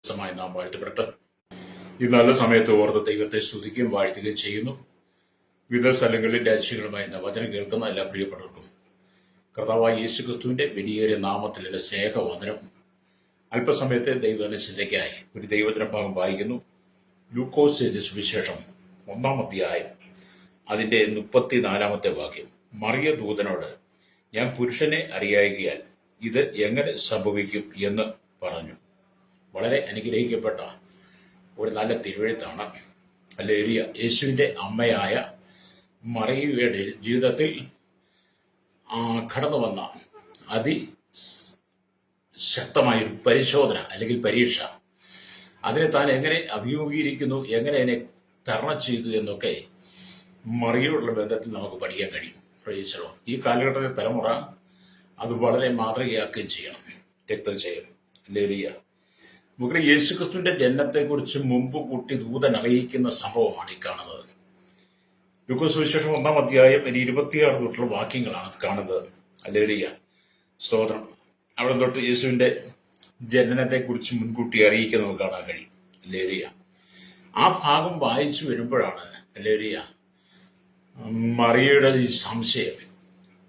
മായി നാം വാഴ്ത്തപ്പെട്ട് ഈ നല്ല സമയത്ത് ഓർത്ത് ദൈവത്തെ സ്തുതിക്കുകയും വാഴ്ത്തുകയും ചെയ്യുന്നു. വിവിധ സ്ഥലങ്ങളിൽ രാജ്യങ്ങളുമായി വചനം കേൾക്കുന്ന എല്ലാ പ്രിയപ്പെട്ടവർക്കും കർത്താവായ യേശുക്രിസ്തുവിന്റെ വലിയേറിയ നാമത്തിൽ എന്റെ സ്നേഹവന്ദനം. അല്പസമയത്തെ ദൈവനിശ്ചിതയ്ക്കായി ഒരു ദൈവവചന ഭാഗം വായിക്കുന്നു. ലൂക്കോസ് എഴുതിയ സുവിശേഷം 1-ാം അധ്യായം അതിന്റെ 34-ാമത്തെ വാക്യം. മറിയ ദൂതനോട്, ഞാൻ പുരുഷനെ അറിയായികയാൽ ഇത് എങ്ങനെ സംഭവിക്കും എന്ന് പറഞ്ഞു. വളരെ അനുഗ്രഹിക്കപ്പെട്ട ഒരു നല്ല തിരുവെഴുത്താണ്. ഹല്ലേലൂയ. യേശുവിന്റെ അമ്മയായ മറിയയുടെ ജീവിതത്തിൽ കടന്നു വന്ന അതിശക്തമായൊരു പരിശോധന അല്ലെങ്കിൽ പരീക്ഷ, അതിനെ താൻ എങ്ങനെ അഭിമുഖീകരിക്കുന്നു, എങ്ങനെ അതിനെ തരണം ചെയ്തു എന്നൊക്കെ മറിയോടുള്ള ബന്ധത്തിൽ നമുക്ക് പഠിക്കാൻ കഴിയും. പ്രയോഗിച്ചോ ഈ കാലഘട്ടത്തിലെ തലമുറ അത് വളരെ മാതൃകയാക്കുകയും ചെയ്യണം. രക്തം ചെയ്യണം. ഹല്ലേലൂയ. നമുക്ക് യേശുക്രിസ്തുവിന്റെ ജനനത്തെക്കുറിച്ച് മുമ്പ് കൂട്ടി ദൂതൻ അറിയിക്കുന്ന സംഭവമാണ് ഈ കാണുന്നത്. ലൂക്കോസ് സുവിശേഷം 1-ാം അധ്യായം 26 തൊട്ടുള്ള വാക്യങ്ങളാണ് കാണുന്നത്. ഹല്ലേലൂയ. സ്തോത്രം. അവിടെ തൊട്ട് യേശുവിന്റെ ജനനത്തെക്കുറിച്ച് മുൻകൂട്ടി അറിയിക്കാൻ നമുക്ക് കാണാൻ കഴിയും. ഹല്ലേലൂയ. ആ ഭാഗം വായിച്ചു വരുമ്പോഴാണ് ഹല്ലേലൂയ മറിയയുടെ ഈ സംശയം.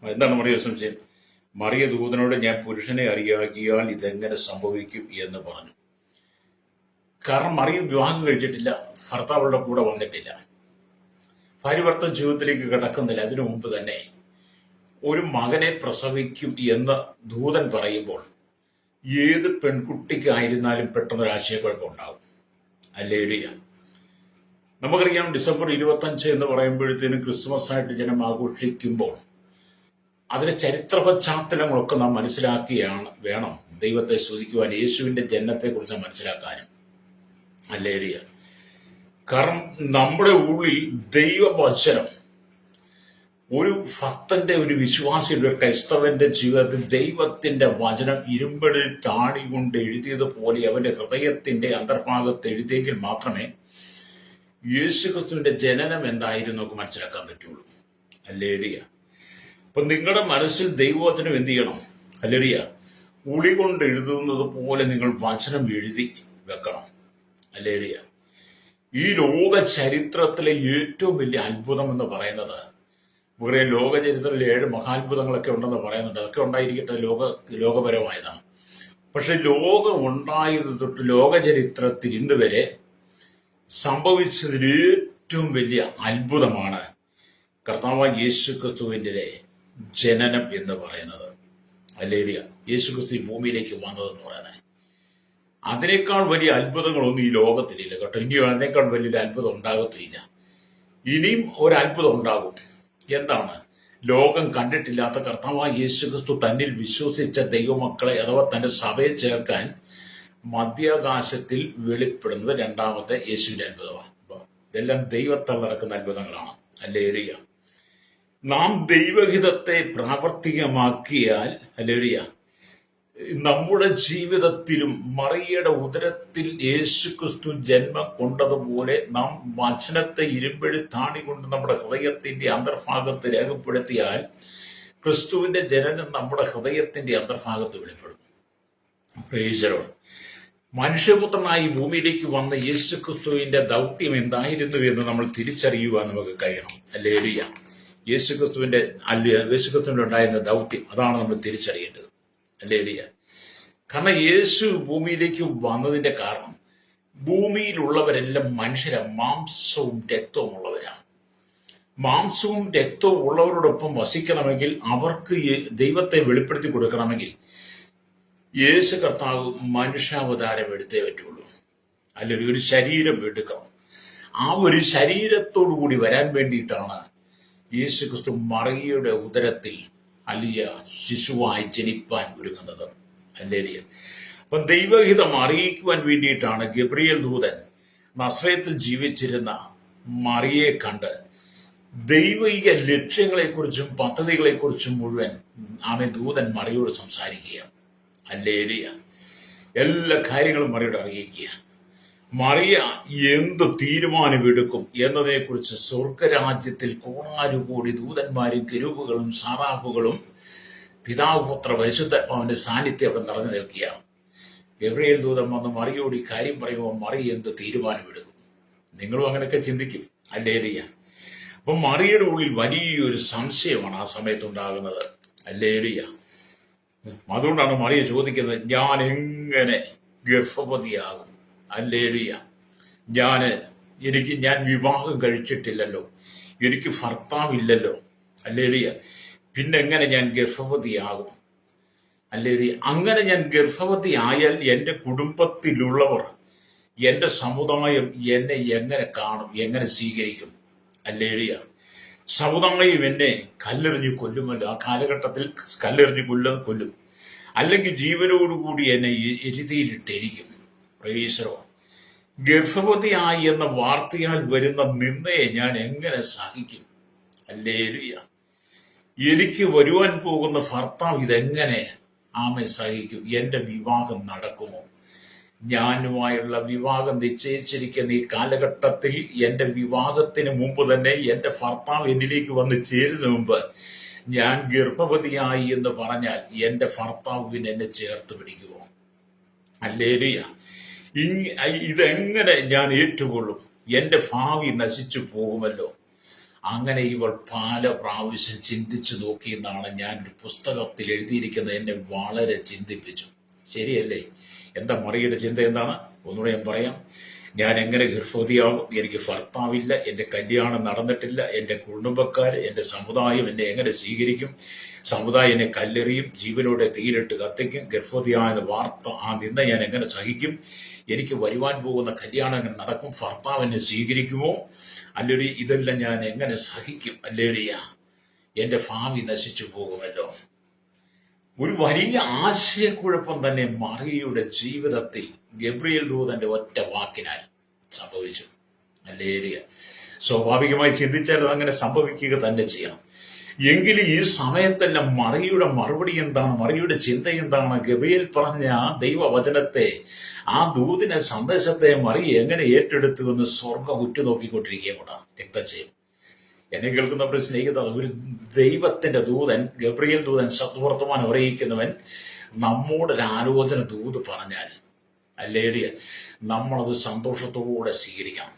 എന്താണ് മറിയയുടെ സംശയം? മറിയ ദൂതനോട്, ഞാൻ പുരുഷനെ അറിയാകിയാൽ ഇതെങ്ങനെ സംഭവിക്കും എന്ന് പറഞ്ഞു. കാരണം മറിയ വിവാഹം കഴിച്ചിട്ടില്ല, ഭർത്താവളുടെ കൂടെ വന്നിട്ടില്ല, ഭാര്യഭർത്തൃ ജീവിതത്തിലേക്ക് കിടക്കുന്നില്ല. അതിനു മുമ്പ് തന്നെ ഒരു മകനെ പ്രസവിക്കും എന്ന് ദൂതൻ പറയുമ്പോൾ ഏത് പെൺകുട്ടിക്കായിരുന്നാലും പെട്ടെന്നൊരു ആശയക്കുഴപ്പം ഉണ്ടാകും. ഹല്ലേലൂയ. നമുക്കറിയാം, ഡിസംബർ 25 എന്ന് പറയുമ്പോഴത്തേനും ക്രിസ്മസ് ആയിട്ട് ജനം ആഘോഷിക്കുമ്പോൾ അതിലെ ചരിത്ര പശ്ചാത്തലങ്ങളൊക്കെ നാം മനസ്സിലാക്കിയാണ് വേണം ദൈവത്തെ സ്തുതിക്കുവാൻ, യേശുവിന്റെ ജനനത്തെക്കുറിച്ച് മനസ്സിലാക്കാനും. ഹല്ലേലൂയ. കാരണം നമ്മുടെ ഉള്ളിൽ ദൈവവചനം, ഒരു ഭക്തന്റെ, ഒരു വിശ്വാസിയുടെ, ഒരു ക്രൈസ്തവന്റെ ജീവിതത്തിൽ ദൈവത്തിന്റെ വചനം ഇരുമ്പടിൽ താണി കൊണ്ട് എഴുതിയതുപോലെ അവന്റെ ഹൃദയത്തിന്റെ അന്തർഭാഗത്ത് എഴുതിയെങ്കിൽ മാത്രമേ യേശുക്രിസ്തുവിന്റെ ജനനം എന്തായിരുന്നു നമുക്ക് മനസ്സിലാക്കാൻ പറ്റുള്ളൂ. ഹല്ലേലൂയ. അപ്പൊ നിങ്ങളുടെ മനസ്സിൽ ദൈവവചനം എന്ത് ചെയ്യണം? ഹല്ലേലൂയ. ഉളി കൊണ്ട് എഴുതുന്നത് പോലെ നിങ്ങൾ വചനം എഴുതി വെക്കണം. ഹല്ലേലൂയ. ഈ ലോക ചരിത്രത്തിലെ ഏറ്റവും വലിയ അത്ഭുതം എന്ന് പറയുന്നത്, ഇവിടെ ലോക ചരിത്രത്തിൽ 7 മഹാത്ഭുതങ്ങളൊക്കെ ഉണ്ടെന്ന് പറയുന്നുണ്ട്. അതൊക്കെ ഉണ്ടായിരിക്കട്ടെ, ലോകപരമായതാണ്. പക്ഷെ ലോകം ഉണ്ടായത് തൊട്ട് ലോക ചരിത്രത്തിൽ ഇന്ന് വരെ സംഭവിച്ചതിൽ ഏറ്റവും വലിയ അത്ഭുതമാണ് കർത്താവായ യേശുക്രിസ്തുവിന്റെ ജനനം എന്ന് പറയുന്നത്. ഹല്ലേലൂയ. യേശുക്രിസ്തു ഈ ഭൂമിയിലേക്ക് വന്നതെന്ന് പറയുന്നത്, അതിനേക്കാൾ വലിയ അത്ഭുതങ്ങളൊന്നും ഈ ലോകത്തിലില്ല കേട്ടോ. ഇനിയും അതിനേക്കാൾ വലിയൊരു അത്ഭുതം ഉണ്ടാകത്തില്ല. ഇനിയും ഒരു അത്ഭുതം ഉണ്ടാകും. എന്താണ്? ലോകം കണ്ടിട്ടില്ലാത്ത കർത്താവായ യേശുക്രിസ്തു തന്നിൽ വിശ്വസിച്ച ദൈവമക്കളെ അഥവാ തന്റെ സഭയെ ചേർക്കാൻ മധ്യാകാശത്തിൽ വെളിപ്പെടുന്നത് രണ്ടാമത്തെ യേശുവിന്റെ അത്ഭുതമാണ്. ഇതെല്ലാം ദൈവത്താൽ നടക്കുന്ന അത്ഭുതങ്ങളാണ്. ഹല്ലേലൂയ. നാം ദൈവഹിതത്തെ പ്രാവർത്തികമാക്കിയാൽ ഹല്ലേലൂയ നമ്മുടെ ജീവിതത്തിലും മറിയയുടെ ഉദരത്തിൽ യേശുക്രിസ്തു ജന്മം കൊണ്ടതുപോലെ നാം വചനത്തെ ഇരുമ്പഴി താണിക്കൊണ്ട് നമ്മുടെ ഹൃദയത്തിന്റെ അന്തർഭാഗത്ത് രേഖപ്പെടുത്തിയാൽ ക്രിസ്തുവിന്റെ ജനനം നമ്മുടെ ഹൃദയത്തിന്റെ അന്തർഭാഗത്ത് വെളിപ്പെടും. Price the Lord. മനുഷ്യപുത്രനായി ഭൂമിയിലേക്ക് വന്ന യേശുക്രിസ്തുവിന്റെ ദൗത്യം എന്തായിരുന്നു എന്ന് നമ്മൾ തിരിച്ചറിയുവാൻ നമുക്ക് കഴിയണം. ഹല്ലേലൂയ. യേശുക്രിസ്തുവിന്റെ ഉണ്ടായിരുന്ന ദൗത്യം അതാണ് നമ്മൾ തിരിച്ചറിയേണ്ടത്. ഹല്ലേലൂയ. കാരണം യേശു ഭൂമിയിലേക്ക് വന്നതിന്റെ കാരണം, ഭൂമിയിലുള്ളവരെല്ലാം മനുഷ്യരാ, മാംസവും രക്തവും ഉള്ളവരാണ്. മാംസവും രക്തവും ഉള്ളവരോടൊപ്പം വസിക്കണമെങ്കിൽ, അവർക്ക് ദൈവത്തെ വെളിപ്പെടുത്തി കൊടുക്കണമെങ്കിൽ യേശു കർത്താവ് മനുഷ്യാവതാരം എടുത്തേ പറ്റുള്ളൂ. അല്ലെങ്കിൽ ഒരു ശരീരം എടുക്കണം. ആ ഒരു ശരീരത്തോടു കൂടി വരാൻ വേണ്ടിയിട്ടാണ് യേശു ക്രിസ്തു മറിയയുടെ ഉദരത്തിൽ അലിയ ശിശുവായി ജനിപ്പാൻ ഒരുങ്ങുന്നത്. ഹല്ലേലൂയ. അപ്പം ദൈവഹിതം അറിയിക്കുവാൻ വേണ്ടിയിട്ടാണ് ഗബ്രിയേൽ ദൂതൻ നസ്രയത്തിൽ ജീവിച്ചിരുന്ന മറിയയെ കണ്ട് ദൈവിക ലക്ഷ്യങ്ങളെക്കുറിച്ചും പദ്ധതികളെക്കുറിച്ചും മുഴുവൻ ദൂതൻ മറിയോട് സംസാരിക്കുക. ഹല്ലേലൂയ. എല്ലാ കാര്യങ്ങളും മറിയോട് അറിയിക്കുക. മറിയ എന്ത് തീരുമാനമെടുക്കും എന്നതിനെക്കുറിച്ച് സ്വർഗരാജ്യത്തിൽ കോടാനുകൂടി ദൂതന്മാരും കെരൂബുകളും സറാഫുകളും പിതാവ് പുത്ര പരിശുദ്ധാത്മാവിന്റെ സാന്നിധ്യം അവിടെ നിറഞ്ഞു നിൽക്കുക. ഗബ്രിയേൽ ദൂതൻ വന്ന് മറിയോട് ഈ കാര്യം പറയുമ്പോൾ മറി എന്ത് തീരുമാനമെടുക്കും? നിങ്ങളും അങ്ങനെയൊക്കെ ചിന്തിക്കും. ഹല്ലേലൂയ. അപ്പം മറിയുടെ ഉള്ളിൽ വലിയൊരു സംശയമാണ് ആ സമയത്തുണ്ടാകുന്നത്. ഹല്ലേലൂയ. അതുകൊണ്ടാണ് മറിയ ചോദിക്കുന്നത്, ഞാൻ എങ്ങനെ ഗർഭവതിയാകും? ഹല്ലേലൂയ. ഞാൻ വിവാഹം കഴിച്ചിട്ടില്ലല്ലോ, എനിക്ക് ഭർത്താവില്ലല്ലോ. ഹല്ലേലൂയ. പിന്നെ എങ്ങനെ ഞാൻ ഗർഭവതിയാകും? ഹല്ലേലൂയ. അങ്ങനെ ഞാൻ ഗർഭവതി ആയാൽ എൻ്റെ കുടുംബത്തിലുള്ളവർ, എൻ്റെ സമുദായം എന്നെ എങ്ങനെ കാണും, എങ്ങനെ സ്വീകരിക്കും? ഹല്ലേലൂയ. സമുദായം എന്നെ കല്ലെറിഞ്ഞ് കൊല്ലുമല്ലോ. ആ കാലഘട്ടത്തിൽ കല്ലെറിഞ്ഞ് കൊല്ലും, അല്ലെങ്കിൽ ജീവനോടുകൂടി എന്നെ എരുതിയിലിട്ടിരിക്കും. Praise the lord. ഗർഭവതിയായി എന്ന വാർത്തയാൽ വരുന്ന നിന്ദയെ ഞാൻ എങ്ങനെ സഹിക്കും? ഹല്ലേലൂയ. എനിക്ക് വരുവാൻ പോകുന്ന ഭർത്താവ് ഇതെങ്ങനെ സഹിക്കും? എൻ്റെ വിവാഹം നടക്കുമോ? ഞാനുമായുള്ള വിവാഹം നിശ്ചയിച്ചിരിക്കുന്ന ഈ കാലഘട്ടത്തിൽ എൻ്റെ വിവാഹത്തിന് മുമ്പ് തന്നെ എൻ്റെ ഭർത്താവ് എന്നിലേക്ക് വന്ന് ചേരുന്ന മുമ്പ് ഞാൻ ഗർഭവതിയായി എന്ന് പറഞ്ഞാൽ എൻ്റെ ഭർത്താവിന് എന്നെ ചേർത്ത് പിടിക്കുമോ? ഹല്ലേലൂയ. ഇതെങ്ങനെ ഞാൻ ഏറ്റുകൊള്ളും? എൻ്റെ ഭാവി നശിച്ചു പോകുമല്ലോ. അങ്ങനെ ഇവൾ പല പ്രാവശ്യം ചിന്തിച്ചു നോക്കിയെന്നാണ് ഞാൻ ഒരു പുസ്തകത്തിൽ എഴുതിയിരിക്കുന്നത്. എന്നെ വളരെ ചിന്തിപ്പിച്ചു. ശരിയല്ലേ? എന്താ മറിയുടെ ചിന്ത എന്താണ്? ഒന്നുകൂടെ ഞാൻ പറയാം. ഞാൻ എങ്ങനെ ഗർഭവതിയാകും? എനിക്ക് ഭർത്താവില്ല, എൻ്റെ കല്യാണം നടന്നിട്ടില്ല, എൻ്റെ കുടുംബക്കാർ, എൻ്റെ സമുദായം എന്നെ എങ്ങനെ സ്വീകരിക്കും? സമുദായം എന്നെ കല്ലെറിയും, ജീവനോടെ തീയിലിട്ട് കത്തിക്കും. ഗർഭവതിയായ വാർത്ത, ആ നിന്ന ഞാൻ എങ്ങനെ സഹിക്കും? എനിക്ക് വരുവാൻ പോകുന്ന കല്യാണം എങ്ങനെ നടക്കും? ഭർത്താവ് എന്നെ സ്വീകരിക്കുമോ? അല്ലൊരു ഇതെല്ലാം ഞാൻ എങ്ങനെ സഹിക്കും? അല്ലേറിയ എൻ്റെ ഭാവി നശിച്ചു പോകുമല്ലോ. ഒരു വലിയ ആശയക്കുഴപ്പം തന്നെ മറിയയുടെ ജീവിതത്തിൽ ഗബ്രിയേൽ ദൂതന്റെ ഒറ്റ വാക്കിനാൽ സംഭവിച്ചു. ഹല്ലേലൂയ. സ്വാഭാവികമായി ചിന്തിച്ചാൽ അതങ്ങനെ സംഭവിക്കുക തന്നെ ചെയ്യണം. എങ്കിലും ഈ സമയത്തെല്ലാം മറിയയുടെ മറുപടി എന്താണ്? മറിയയുടെ ചിന്ത എന്താണ്? ഗബ്രിയേൽ പറഞ്ഞ ദൈവവചനത്തെ, ആ ദൂതിനെ, സന്ദേശത്തെ മറിയ എങ്ങനെ ഏറ്റെടുത്തു എന്ന് സ്വർഗം ഉറ്റുനോക്കിക്കൊണ്ടിരിക്കുകയാണ്. രക്തചയം എന്നെ കേൾക്കുന്നവരുടെ സ്നേഹിത, ഒരു ദൈവത്തിന്റെ ദൂതൻ, ഗബ്രിയേൽ ദൂതൻ, സത്വർത്തമാനം അറിയിക്കുന്നവൻ നമ്മോടൊരു ആലോചന ദൂത് പറഞ്ഞാൽ, ഹല്ലേലൂയ, നമ്മളത് സന്തോഷത്തോടെ സ്വീകരിക്കണം.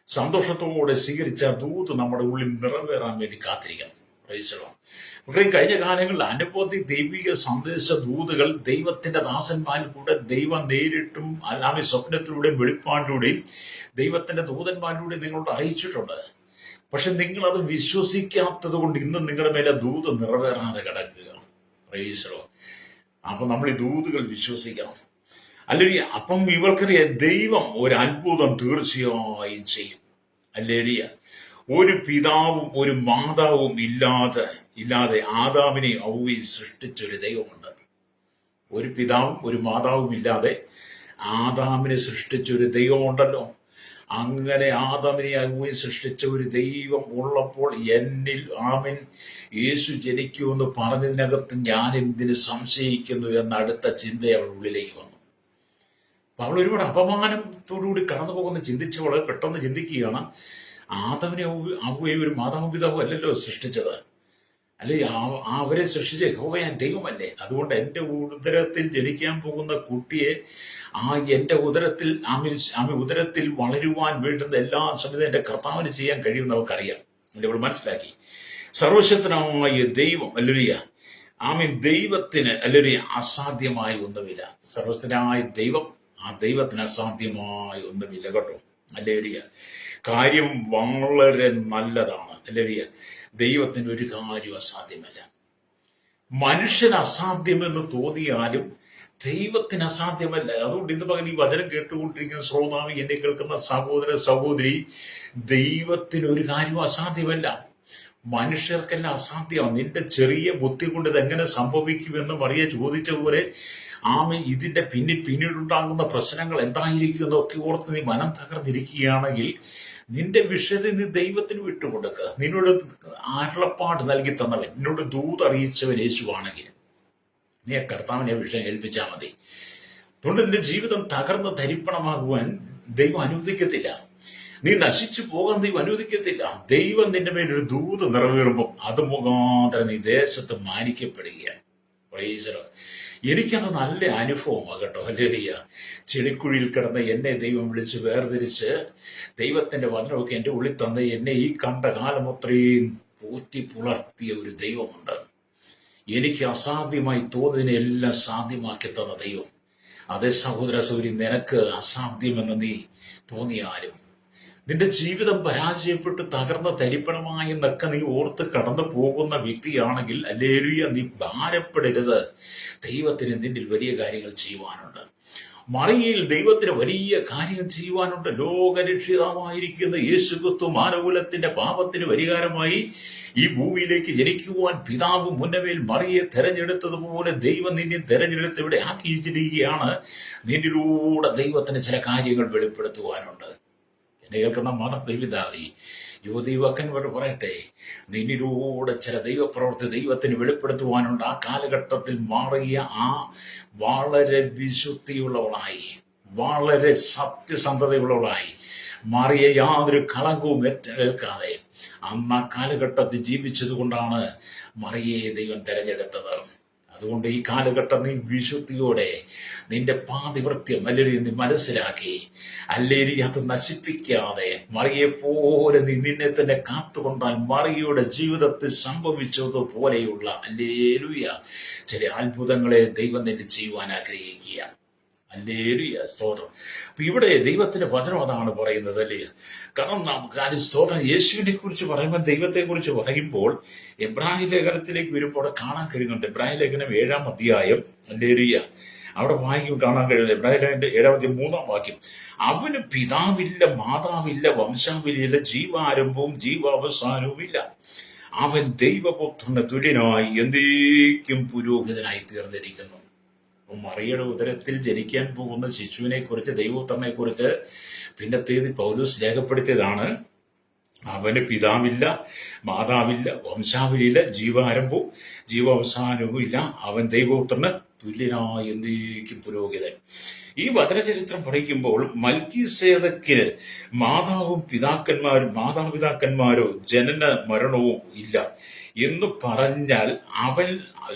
സന്തോഷത്തോടെ സ്വീകരിച്ച ദൂത് നമ്മുടെ ഉള്ളിൽ നിറവേറാൻ വേണ്ടി കാത്തിരിക്കണം. Price the Lord. പക്ഷേ കഴിഞ്ഞ കാലങ്ങളിൽ അനവധി ദൈവിക സന്ദേശ ദൂതുകൾ ദൈവത്തിന്റെ ദാസന്മാരിൽ കൂടെ ദൈവം നേരിട്ടും അല്ലാതെ സ്വപ്നത്തിലൂടെയും വെളിപ്പാടിലൂടെയും ദൈവത്തിന്റെ ദൂതന്മാരിലൂടെ നിങ്ങളോട് അറിയിച്ചിട്ടുണ്ട്. പക്ഷെ നിങ്ങളത് വിശ്വസിക്കാത്തത് കൊണ്ട് ഇന്ന് നിങ്ങളുടെ മേലെ ദൂത് നിറവേറാതെ കിടക്കുക. Price the Lord. അപ്പൊ നമ്മൾ ഈ ദൂതുകൾ വിശ്വസിക്കണം. അല്ലെങ്കിൽ അപ്പം ഇവർക്കറിയാം ദൈവം ഒരു അത്ഭുതം തീർച്ചയായും ചെയ്യും. അല്ലേലിയ. ഒരു പിതാവും ഒരു മാതാവും ഇല്ലാതെ ആദാമിനെ ഔവ്വയും സൃഷ്ടിച്ചൊരു ദൈവമുണ്ട്. ഒരു പിതാവും ഒരു മാതാവും ഇല്ലാതെ ആദാമിനെ സൃഷ്ടിച്ചൊരു ദൈവമുണ്ടല്ലോ. അങ്ങനെ ആദാമിനെ ഔവ്വയും സൃഷ്ടിച്ച ഒരു ദൈവം ഉള്ളപ്പോൾ എന്നിൽ ആമൻ യേശു ജനിക്കുമെന്ന് പറഞ്ഞതിനകത്ത് ഞാൻ എന്തിന് സംശയിക്കുന്നു എന്ന അടുത്ത ചിന്ത അവൾ ഉള്ളിലേക്ക് വന്നു. അപ്പൊ അവൾ ഒരുപാട് അപമാനത്തോടുകൂടി കടന്നു പോകുന്ന ചിന്തിച്ചവൾ പെട്ടെന്ന് ചിന്തിക്കുകയാണ്, ആദമിനെ ഔവ്വയും ഒരു മാതാവും പിതാവും അല്ലല്ലോ സൃഷ്ടിച്ചത്, അല്ലെ അവരെ സൃഷ്ടിച്ച യഹോവ ദൈവമല്ലേ. അതുകൊണ്ട് എൻ്റെ ഉദരത്തിൽ ജനിക്കാൻ പോകുന്ന കുട്ടിയെ എൻ്റെ ഉദരത്തിൽ ഉദരത്തിൽ വളരുവാൻ വേണ്ടുന്ന എല്ലാ സമയത്തും എൻ്റെ കർത്താവിന് ചെയ്യാൻ കഴിയുമെന്ന് നമുക്കറിയാം. അല്ലെ, അവൾ മനസ്സിലാക്കി. സർവശക്തനായ ദൈവം അല്ലുരിയ ദൈവത്തിന് അല്ലുരിയ അസാധ്യമായ ഒന്നുമില്ല. സർവശക്തനായ ദൈവം, ആ ദൈവത്തിന് അസാധ്യമായ ഒന്നുമില്ല കേട്ടോ. അല്ലേരിയ. കാര്യം വളരെ നല്ലതാണ്. അല്ലേരിയ. ദൈവത്തിന് ഒരു കാര്യം അസാധ്യമല്ല. മനുഷ്യന് അസാധ്യമെന്ന് തോന്നിയാലും ദൈവത്തിന് അസാധ്യമല്ല. അതുകൊണ്ട് ഇന്ന് പകൽ ഈ വചനം കേട്ടുകൊണ്ടിരിക്കുന്ന ശ്രോതാവ്, എന്നെ കേൾക്കുന്ന സഹോദര സഹോദരി, ദൈവത്തിന് ഒരു കാര്യം അസാധ്യമല്ല. മനുഷ്യർക്കെല്ലാം അസാധ്യമാണ്. നിന്റെ ചെറിയ ബുദ്ധി കൊണ്ട് ഇതെങ്ങനെ സംഭവിക്കുമെന്ന് മറിയ ചോദിച്ച പോലെ ഇതിന്റെ പിന്നീടുണ്ടാകുന്ന പ്രശ്നങ്ങൾ എന്തായിരിക്കും എന്നൊക്കെ ഓർത്ത് നീ മനം തകർന്നിരിക്കുകയാണെങ്കിൽ നിന്റെ വിഷയത്തിൽ നീ ദൈവത്തിന് വിട്ടുകൊടുക്കുക. നിന്നോട് അരുളപ്പാട് നൽകി തന്നവൻ, നിന്നോട് ദൂത് അറിയിച്ചവൻ യേശുവാണെങ്കിൽ നീ ആ കർത്താവിനെ വിഷയം ഏൽപ്പിച്ചാൽ മതി. അതുകൊണ്ട് നിന്റെ ജീവിതം തകർന്ന് ധരിപ്പണമാകുവാൻ ദൈവം അനുവദിക്കത്തില്ല. നീ നശിച്ചു പോകാൻ ദൈവം അനുവദിക്കത്തില്ല. ദൈവം നിന്റെ മേലൊരു ദൂത് നിറവേറുമ്പോൾ അത് മുഖാന്തരം നീ ദേശത്ത് മാനിക്കപ്പെടുകയാണ്. Price the Lord. എനിക്കത് നല്ല അനുഭവമാണ് കേട്ടോ. ഹല്ലേലൂയ. ചെളിക്കുഴിയിൽ കിടന്ന് എന്നെ ദൈവം വിളിച്ച് വേർതിരിച്ച് ദൈവത്തിന്റെ വചനമൊക്കെ എൻ്റെ ഉള്ളിൽ തന്ന് എന്നെ ഈ കണ്ട കാലം അത്രയും പോറ്റി പുലർത്തിയ ഒരു ദൈവമുണ്ട്. എനിക്ക് അസാധ്യമായി തോന്നുന്നതിനെല്ലാം സാധ്യമാക്കി തന്ന ദൈവം. അതേ സഹോദര സൗരി, നിനക്ക് അസാധ്യമെന്ന് നീ തോന്നിയാലും, നിന്റെ ജീവിതം പരാജയപ്പെട്ട് തകർന്ന തരിപ്പണമായി എന്നൊക്കെ നീ ഓർത്ത് കടന്നു പോകുന്ന വ്യക്തിയാണെങ്കിൽ, ഹല്ലേലൂയ, നീ ഭാരപ്പെടരുത്. ദൈവത്തിന് നിന്നിൽ വലിയ കാര്യങ്ങൾ ചെയ്യുവാനുണ്ട്. മറിയയിൽ ദൈവത്തിന് വലിയ കാര്യം ചെയ്യുവാനുണ്ട്. ലോകരക്ഷിതാവായിരിക്കുന്ന യേശുക്രിസ്തു മാനകുലത്തിന്റെ പാപത്തിന് പരിഹാരമായി ഈ ഭൂമിയിലേക്ക് ജനിക്കുവാൻ പിതാവ് മുന്നമേൽ മറിയെ തെരഞ്ഞെടുത്തതുപോലെ ദൈവം നിന്നെ തെരഞ്ഞെടുത്ത് ഇവിടെ ആക്കിയിരിക്കുകയാണ്. നിന്നിലൂടെ ദൈവത്തിന് ചില കാര്യങ്ങൾ വെളിപ്പെടുത്തുവാനുണ്ട്. എന്നെ കേൾക്കുന്ന മാതൃപിതാവി, യുവദൈവക്കന്മാർ പറയട്ടെ, നിന്നിലൂടെ ചില ദൈവപ്രവൃത്തി ദൈവത്തിന് വെളിപ്പെടുത്തുവാനുണ്ട്. ആ കാലഘട്ടത്തിൽ മാറിയ ആ വളരെ വിശുദ്ധിയുള്ളവളായി, വളരെ സത്യസന്ധതയുള്ളവളായി മാറിയ യാതൊരു കളങ്കവും ഏറ്റേൽക്കാതെ അന്ന് ആ കാലഘട്ടത്തിൽ ജീവിച്ചത് കൊണ്ടാണ് മറിയയെ ദൈവം തെരഞ്ഞെടുത്തത്. അതുകൊണ്ട് ഈ കാലഘട്ടം നീ വിശുദ്ധിയോടെ നിന്റെ പാതിവൃത്യം അല്ലെങ്കിൽ നീ മനസ്സിലാക്കി, അല്ലെങ്കിൽ അത് നശിപ്പിക്കാതെ മറിയെപ്പോലെ നീ നിന്നെ തന്നെ കാത്തുകൊണ്ടാൽ മറിയയുടെ ജീവിതത്തിൽ സംഭവിച്ചതുപോലെയുള്ള ഹല്ലേലൂയ ചില അത്ഭുതങ്ങളെ ദൈവം നിന്നെ ചെയ്യുവാൻ ആഗ്രഹിക്കുക. ഹല്ലേലൂയ, സ്തോത്രം. അപ്പൊ ഇവിടെ ദൈവത്തിന്റെ വചനം അതാണ് പറയുന്നത്, അല്ലേ? കാരണം നമുക്ക് ആ സ്തോത്രം യേശുവിനെ കുറിച്ച് പറയുമ്പോൾ, ദൈവത്തെ കുറിച്ച് പറയുമ്പോൾ എബ്രായ ലേഖനത്തിലേക്ക് വരുമ്പോൾ അവിടെ കാണാൻ കഴിയുന്നുണ്ട്. എബ്രായ ലേഖനം 7-ാം അധ്യായം, ഹല്ലേലൂയ, അവിടെ വായിക്കും കാണാൻ കഴിയുന്നത്. എബ്രായ ലേഖനത്തിന്റെ 7-ാം അധ്യായം 3-ാം വാക്യം, അവന് പിതാവില്ല, മാതാവില്ല, വംശാവലിയില്ല, ജീവാരംഭവും ജീവാവസാനവും ഇല്ല. അവൻ ദൈവപുത്രന് തുല്യനായി എന്നേക്കും പുരോഹിതനായി തീർന്നിരിക്കുന്നു. മറിയയുടെ ഉദരത്തിൽ ജനിക്കാൻ പോകുന്ന ശിശുവിനെ കുറിച്ച്, ദൈവപുത്രനെ കുറിച്ച് പിന്നത്തേത് പൗലോസ് രേഖപ്പെടുത്തിയതാണ്. അവന് പിതാവില്ല, മാതാവില്ല, വംശാവലിയില്ല, ജീവാരംഭവും ജീവാവസാനവും ഇല്ല. അവൻ ദൈവപുത്രന് തുല്യനായ എന്നേക്കും പുരോഹിതൻ. ഈ വചനചരിത്രം പഠിക്കുമ്പോൾ മൽക്കീസേദക്കിന് മാതാപിതാക്കന്മാരോ ജനന മരണവും ഇല്ല എന്ന് പറഞ്ഞാൽ അവൻ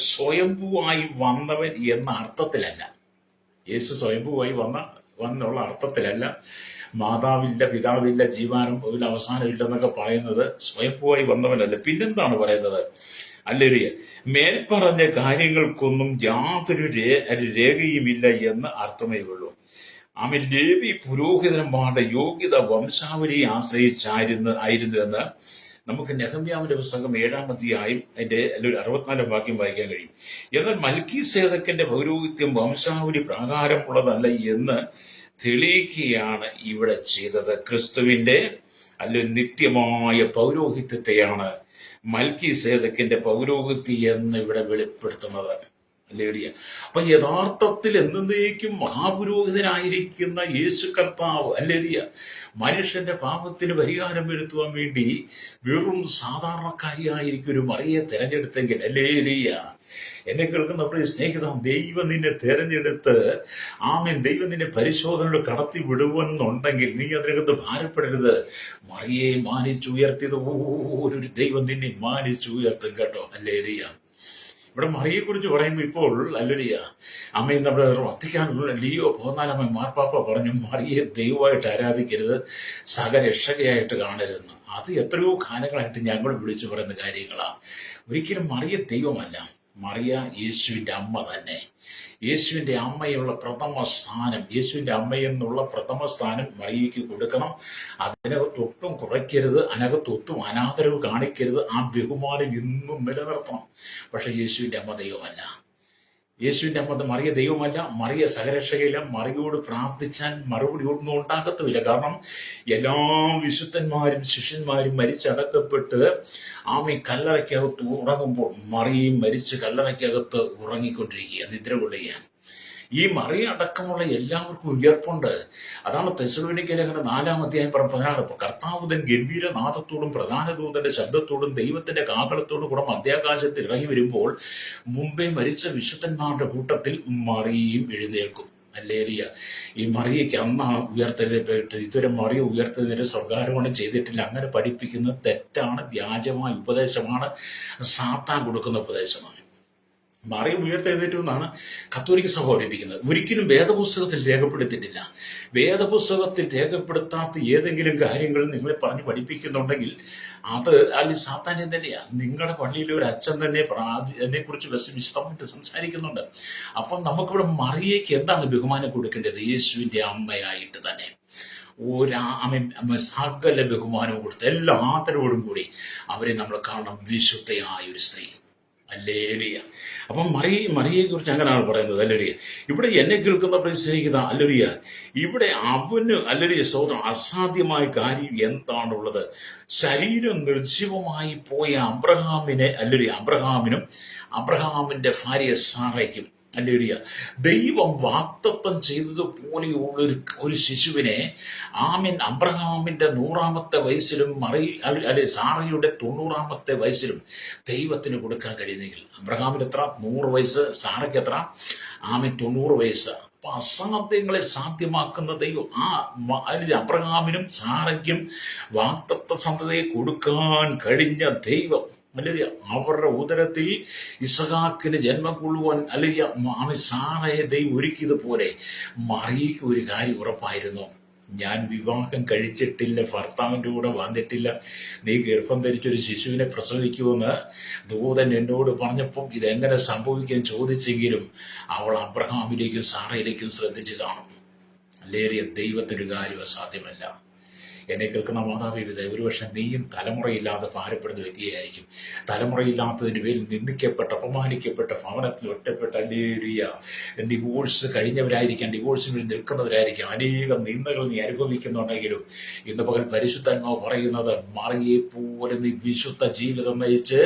സ്വയംഭൂവായി വന്നവൻ എന്ന അർത്ഥത്തിലല്ല. യേശു സ്വയംഭൂവായി വന്നുള്ള അർത്ഥത്തിലല്ല. മാതാവില്ല, പിതാവില്ല, ജീവാരംഭമില്ല, അവസാനമില്ലെന്നൊക്കെ പറയുന്നത് സ്വയംഭൂവായി വന്നവനല്ല. പിന്നെന്താണ് പറയുന്നത്? ഹല്ലേലൂയ, മേൽപ്പറഞ്ഞ കാര്യങ്ങൾക്കൊന്നും യാതൊരു രേഖയുമില്ല എന്ന് അർത്ഥമേ ഉള്ളൂ. അവൻ ലേവി പുരോഹിതന്മാരുടെ യോഗ്യത വംശാവലിയെ ആയിരുന്നു എന്ന് നമുക്ക് നെഹമ്യാവിന്റെ പുസ്തകം 7-ാം അധ്യായം അതിന്റെ 64-ാം വാക്യം വായിക്കാൻ കഴിയും. എന്നാൽ മൽക്കീസേദക്കിന്റെ പൗരോഹിത്യം വംശാവലി പ്രകാരമുള്ളതല്ല എന്ന് തെളിയിക്കുകയാണ് ഇവിടെ ചെയ്തത്. ക്രിസ്തുവിന്റെ നിത്യമായ പൗരോഹിത്യത്തെയാണ് മൽക്കീസേദക്കിന്റെ പൗരോഹിത്യം എന്ന് ഇവിടെ വെളിപ്പെടുത്തുന്നത്. ഹല്ലേലൂയ. അപ്പൊ യഥാർത്ഥത്തിൽ എന്നേക്കും മഹാപുരോഹിതനായിരിക്കുന്ന യേശു കർത്താവ്, ഹല്ലേലൂയ, മനുഷ്യന്റെ പാപത്തിന് പരിഹാരം വരുത്തുവാൻ വേണ്ടി വെറും സാധാരണക്കാരിയായിരിക്കും ഒരു മറിയെ തെരഞ്ഞെടുത്തെങ്കിൽ, ഹല്ലേലൂയ, എന്നെ കേൾക്കുന്ന നമ്മുടെ സ്നേഹിത, ദൈവം നിന്നെ തെരഞ്ഞെടുത്ത് ദൈവം നിന്നെ പരിശോധനയോട് കടത്തി വിടുവെന്നുണ്ടെങ്കിൽ നീ അതിനകത്ത് ഭാരപ്പെടരുത്. മറിയെ മാനിച്ചുയർത്തിയതുപോലൊരു ദൈവം നിന്നെ മാനിച്ചുയർത്തും കേട്ടോ. ഹല്ലേലൂയ. ഇവിടെ മറിയെക്കുറിച്ച് പറയുമ്പോൾ ഇപ്പോൾ, ഹല്ലേലൂയ, അമ്മയും നമ്മുടെ വത്തിക്കാനുള്ള ലിയോ 14 മാർപ്പാപ്പ പറഞ്ഞു, മറിയെ ദൈവമായിട്ട് ആരാധിക്കരുത്, സഹരക്ഷകയായിട്ട് കാണരുതെന്ന്. അത് എത്രയോ കാലങ്ങളായിട്ട് ഞങ്ങൾ വിളിച്ചു പറയുന്ന കാര്യങ്ങളാണ്. ഒരിക്കലും മറിയ ദൈവമല്ല. മറിയ യേശുവിന്റെ അമ്മ തന്നെ. യേശുവിന്റെ അമ്മയുള്ള പ്രഥമ സ്ഥാനം, യേശുവിന്റെ അമ്മയെന്നുള്ള പ്രഥമ സ്ഥാനം മറിയയ്ക്ക് കൊടുക്കണം. അതിനകത്തൊട്ടും കുറയ്ക്കരുത്, അതിനകത്തൊട്ടും അനാദരവ് കാണിക്കരുത്. ആ ബഹുമാനം ഇന്നും നിലനിർത്തണം. പക്ഷെ യേശുവിന്റെ അമ്മ ദൈവമല്ല. യേശുവിന്റെ അമ്മ മറിയ ദൈവമല്ല. മറിയ സഹരക്ഷകയില്ല. മറിയോട് പ്രാർത്ഥിച്ചാൽ മറുപടി ഒന്നും ഉണ്ടാകത്തുമില്ല. കാരണം എല്ലാ വിശുദ്ധന്മാരും ശിഷ്യന്മാരും മരിച്ചടക്കപ്പെട്ട് കല്ലറയ്ക്കകത്ത് ഉറങ്ങുമ്പോൾ മറിയും മരിച്ച് കല്ലറയ്ക്കകത്ത് ഉറങ്ങിക്കൊണ്ടിരിക്കുക, നിദ്ര കൊള്ളുകയാണ്. ഈ മറിയ അടക്കമുള്ള എല്ലാവർക്കും ഉയർപ്പുണ്ട്. അതാണ് തെസ്സലോനിക്ക ലേഖനം 4-ാം അധ്യായം 16. കർത്താവ് ഗംഭീരനാദത്തോടും പ്രധാന ദൂതന്റെ ശബ്ദത്തോടും ദൈവത്തിന്റെ കാഹളത്തോടും കൂടെ മധ്യാകാശത്തിൽ ഇറങ്ങി വരുമ്പോൾ മുമ്പേ മരിച്ച വിശുദ്ധന്മാരുടെ കൂട്ടത്തിൽ മറിയയും എഴുന്നേൽക്കും. ഹല്ലേലൂയ. ഈ മറിയയ്ക്ക് അന്നാണ് ഉയർത്തെഴുന്നേറ്റ്. ഇതുവരെ മറിയ ഉയർത്തെഴുന്നേറ്റ് സർക്കാരോണം ചെയ്തിട്ടില്ല. അങ്ങനെ പഠിപ്പിക്കുന്നത് തെറ്റാണ്, വ്യാജമായ ഉപദേശമാണ്, സാത്താൻ കൊടുക്കുന്ന ഉപദേശമാണ്. മറിയം ഉയർത്തെഴുന്നേറ്റു എന്നാണ് കത്തോലിക്ക സഭ പഠിപ്പിക്കുന്നത്. ഒരിക്കലും വേദപുസ്തകത്തിൽ രേഖപ്പെടുത്തിയിട്ടില്ല. വേദപുസ്തകത്തിൽ രേഖപ്പെടുത്താത്ത ഏതെങ്കിലും കാര്യങ്ങൾ നിങ്ങളെ പറഞ്ഞ് പഠിപ്പിക്കുന്നുണ്ടെങ്കിൽ അത് അല്ലെങ്കിൽ സാത്താന്യം തന്നെയാണ്. നിങ്ങളുടെ പള്ളിയിലെ ഒരു അച്ഛൻ തന്നെ അതിനെക്കുറിച്ച് വിശദമായിട്ട് സംസാരിക്കുന്നുണ്ട്. അപ്പം നമുക്കിവിടെ മറിയയ്ക്ക് എന്താണ് ബഹുമാനം കൊടുക്കേണ്ടത്? യേശുവിൻ്റെ അമ്മയായിട്ട് തന്നെ സകല ബഹുമാനവും കൊടുത്ത് എല്ലാ ആദരവോടും കൂടി അവരെ നമ്മൾ കാണണം. വിശുദ്ധയായ ഒരു സ്ത്രീ. അല്ലേലിയ. അപ്പം മറിയയെ കുറിച്ച് അങ്ങനെയാണ് പറയുന്നത്. അല്ലേലിയ. ഇവിടെ എന്നെ കേൾക്കുന്ന പരിശോധിക്കുന്ന അല്ലേലിയ, ഇവിടെ അവന് അല്ലേലിയ സഹോദരൻ അസാധ്യമായ കാര്യം എന്താണുള്ളത്? ശരീരം നിർജീവമായി പോയ അബ്രഹാമിനെ അല്ലേലിയ, അബ്രഹാമിന്റെ ഭാര്യ സാറയ്ക്കും അല്ലേലിയ ദൈവം വാഗ്ദത്തം ചെയ്തതുപോലെയുള്ള ഒരു ശിശുവിനെ അബ്രഹാമിന്റെ 100-ാമത്തെ വയസ്സിലും സാറയുടെ 90-ാമത്തെ വയസ്സിലും ദൈവത്തിന് കൊടുക്കാൻ കഴിയുന്നെങ്കിൽ, അബ്രഹാമിന് എത്ര? 100 വയസ്സ്, സാറയ്ക്ക് എത്ര? 90 വയസ്സ്. അപ്പൊ അസാധ്യങ്ങളെ സാധ്യമാക്കുന്ന ദൈവം അബ്രഹാമിനും സാറയ്ക്കും വാഗ്ദത്ത സന്തതിയെ കൊടുക്കാൻ കഴിഞ്ഞ ദൈവം അല്ലെങ്കിൽ അവരുടെ ഉദരത്തിൽ ഇസഹാക്കിന് ജന്മം കൊള്ളുവാൻ അല്ലെങ്കിൽ സാറയെ ദൈവം ഒരുക്കിയതുപോലെ മറിയയ്ക്ക് ഒരു കാര്യം ഉറപ്പായിരുന്നു. ഞാൻ വിവാഹം കഴിച്ചിട്ടില്ല, ഭർത്താവിൻ്റെ കൂടെ വന്നിട്ടില്ല, നീ ഗർഭം ധരിച്ചൊരു ശിശുവിനെ പ്രസവിക്കുമെന്ന് ദൂതൻ എന്നോട് പറഞ്ഞപ്പം ഇതെങ്ങനെ സംഭവിക്കാൻ ചോദിച്ചെങ്കിലും അവൾ അബ്രഹാമിലേക്കും സാറയിലേക്കും ശ്രദ്ധിച്ചു കാണും. അല്ലേറിയ ദൈവത്തിനൊരു കാര്യം അസാധ്യമല്ല. എന്നെ കേൾക്കുന്ന മാതാപിതാ, ഒരുപക്ഷെ നീയും തലമുറയില്ലാതെ ഭാരപ്പെടുന്ന വ്യക്തിയായിരിക്കും. തലമുറയില്ലാത്തതിന് പേരിൽ നിന്ദിക്കപ്പെട്ട, അപമാനിക്കപ്പെട്ട, ഭവനത്തിൽ ഒറ്റപ്പെട്ട അല്ലേലിയ ഡിവോഴ്സ് കഴിഞ്ഞവരായിരിക്കാം, ഡിവോഴ്സിന് വേണ്ടി നിൽക്കുന്നവരായിരിക്കാം. അനേകം നിന്ദകൾ നീ അനുഭവിക്കുന്നുണ്ടെങ്കിലും ഇന്ന് പകൽ പരിശുദ്ധാത്മാവ് പറയുന്നത്, മറിയെപ്പോലെ നീ വിശുദ്ധ ജീവിതം നയിച്ച്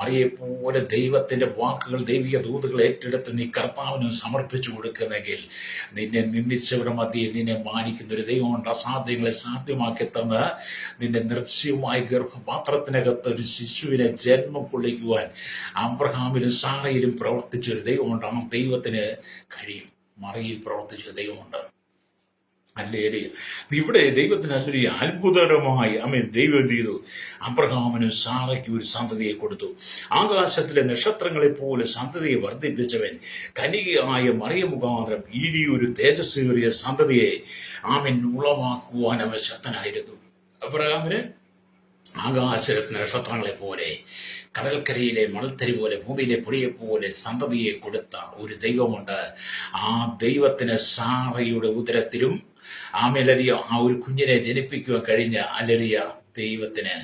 മറിയെപ്പോലെ ദൈവത്തിന്റെ വാക്കുകൾ, ദൈവിക ദൂതുകൾ ഏറ്റെടുത്ത് നീ കർത്താവിന് സമർപ്പിച്ചു കൊടുക്കുന്നെങ്കിൽ നിന്നെ നിന്ദിച്ചവരുടെ മധ്യേ നിന്നെ മാനിക്കുന്ന ഒരു ദൈവമുണ്ട്. അസാധ്യങ്ങളെ സാധ്യമാക്കി തന്ന് നിന്റെ നിർജ്ജീവമായ ഗർഭപാത്രത്തിനകത്ത് ഒരു ശിശുവിനെ ജന്മം കൊള്ളിക്കുവാൻ അബ്രഹാമിലും സാറയിലും പ്രവർത്തിച്ചൊരു ദൈവമുണ്ട്. ആ ദൈവത്തിന് കഴിയും. മറിയിൽ പ്രവർത്തിച്ചൊരു ദൈവമുണ്ട്. അല്ലേലേ. ഇവിടെ ദൈവത്തിന് നല്ലൊരു അത്ഭുതകരമായി ദൈവം എന്ത് ചെയ്തു? അബ്രഹാമിനും സാറയ്ക്കും ഒരു സന്തതിയെ കൊടുത്തു. ആകാശത്തിലെ നക്ഷത്രങ്ങളെ പോലെ സന്തതിയെ വർദ്ധിപ്പിച്ചവൻ കനികയായ മറിയം മുഖാന്തരം ഇനിയൊരു തേജസ്സേറിയ സന്തതിയെ ഉളവാക്കുവാൻ അവൻ ശക്തനായിരുന്നു. അബ്രഹാമിന് ആകാശത്തിലെ നക്ഷത്രങ്ങളെ പോലെ, കടൽക്കരയിലെ മണൽത്തരി പോലെ, ഭൂമിയിലെ പൊടിയെപ്പോലെ സന്തതിയെ കൊടുത്ത ഒരു ദൈവമുണ്ട്. ആ ദൈവത്തിന് സാറയുടെ ഉദരത്തിലും ആ ഒരു കുഞ്ഞിനെ ജനിപ്പിക്കുവാൻ കഴിഞ്ഞ ദൈവത്തിന്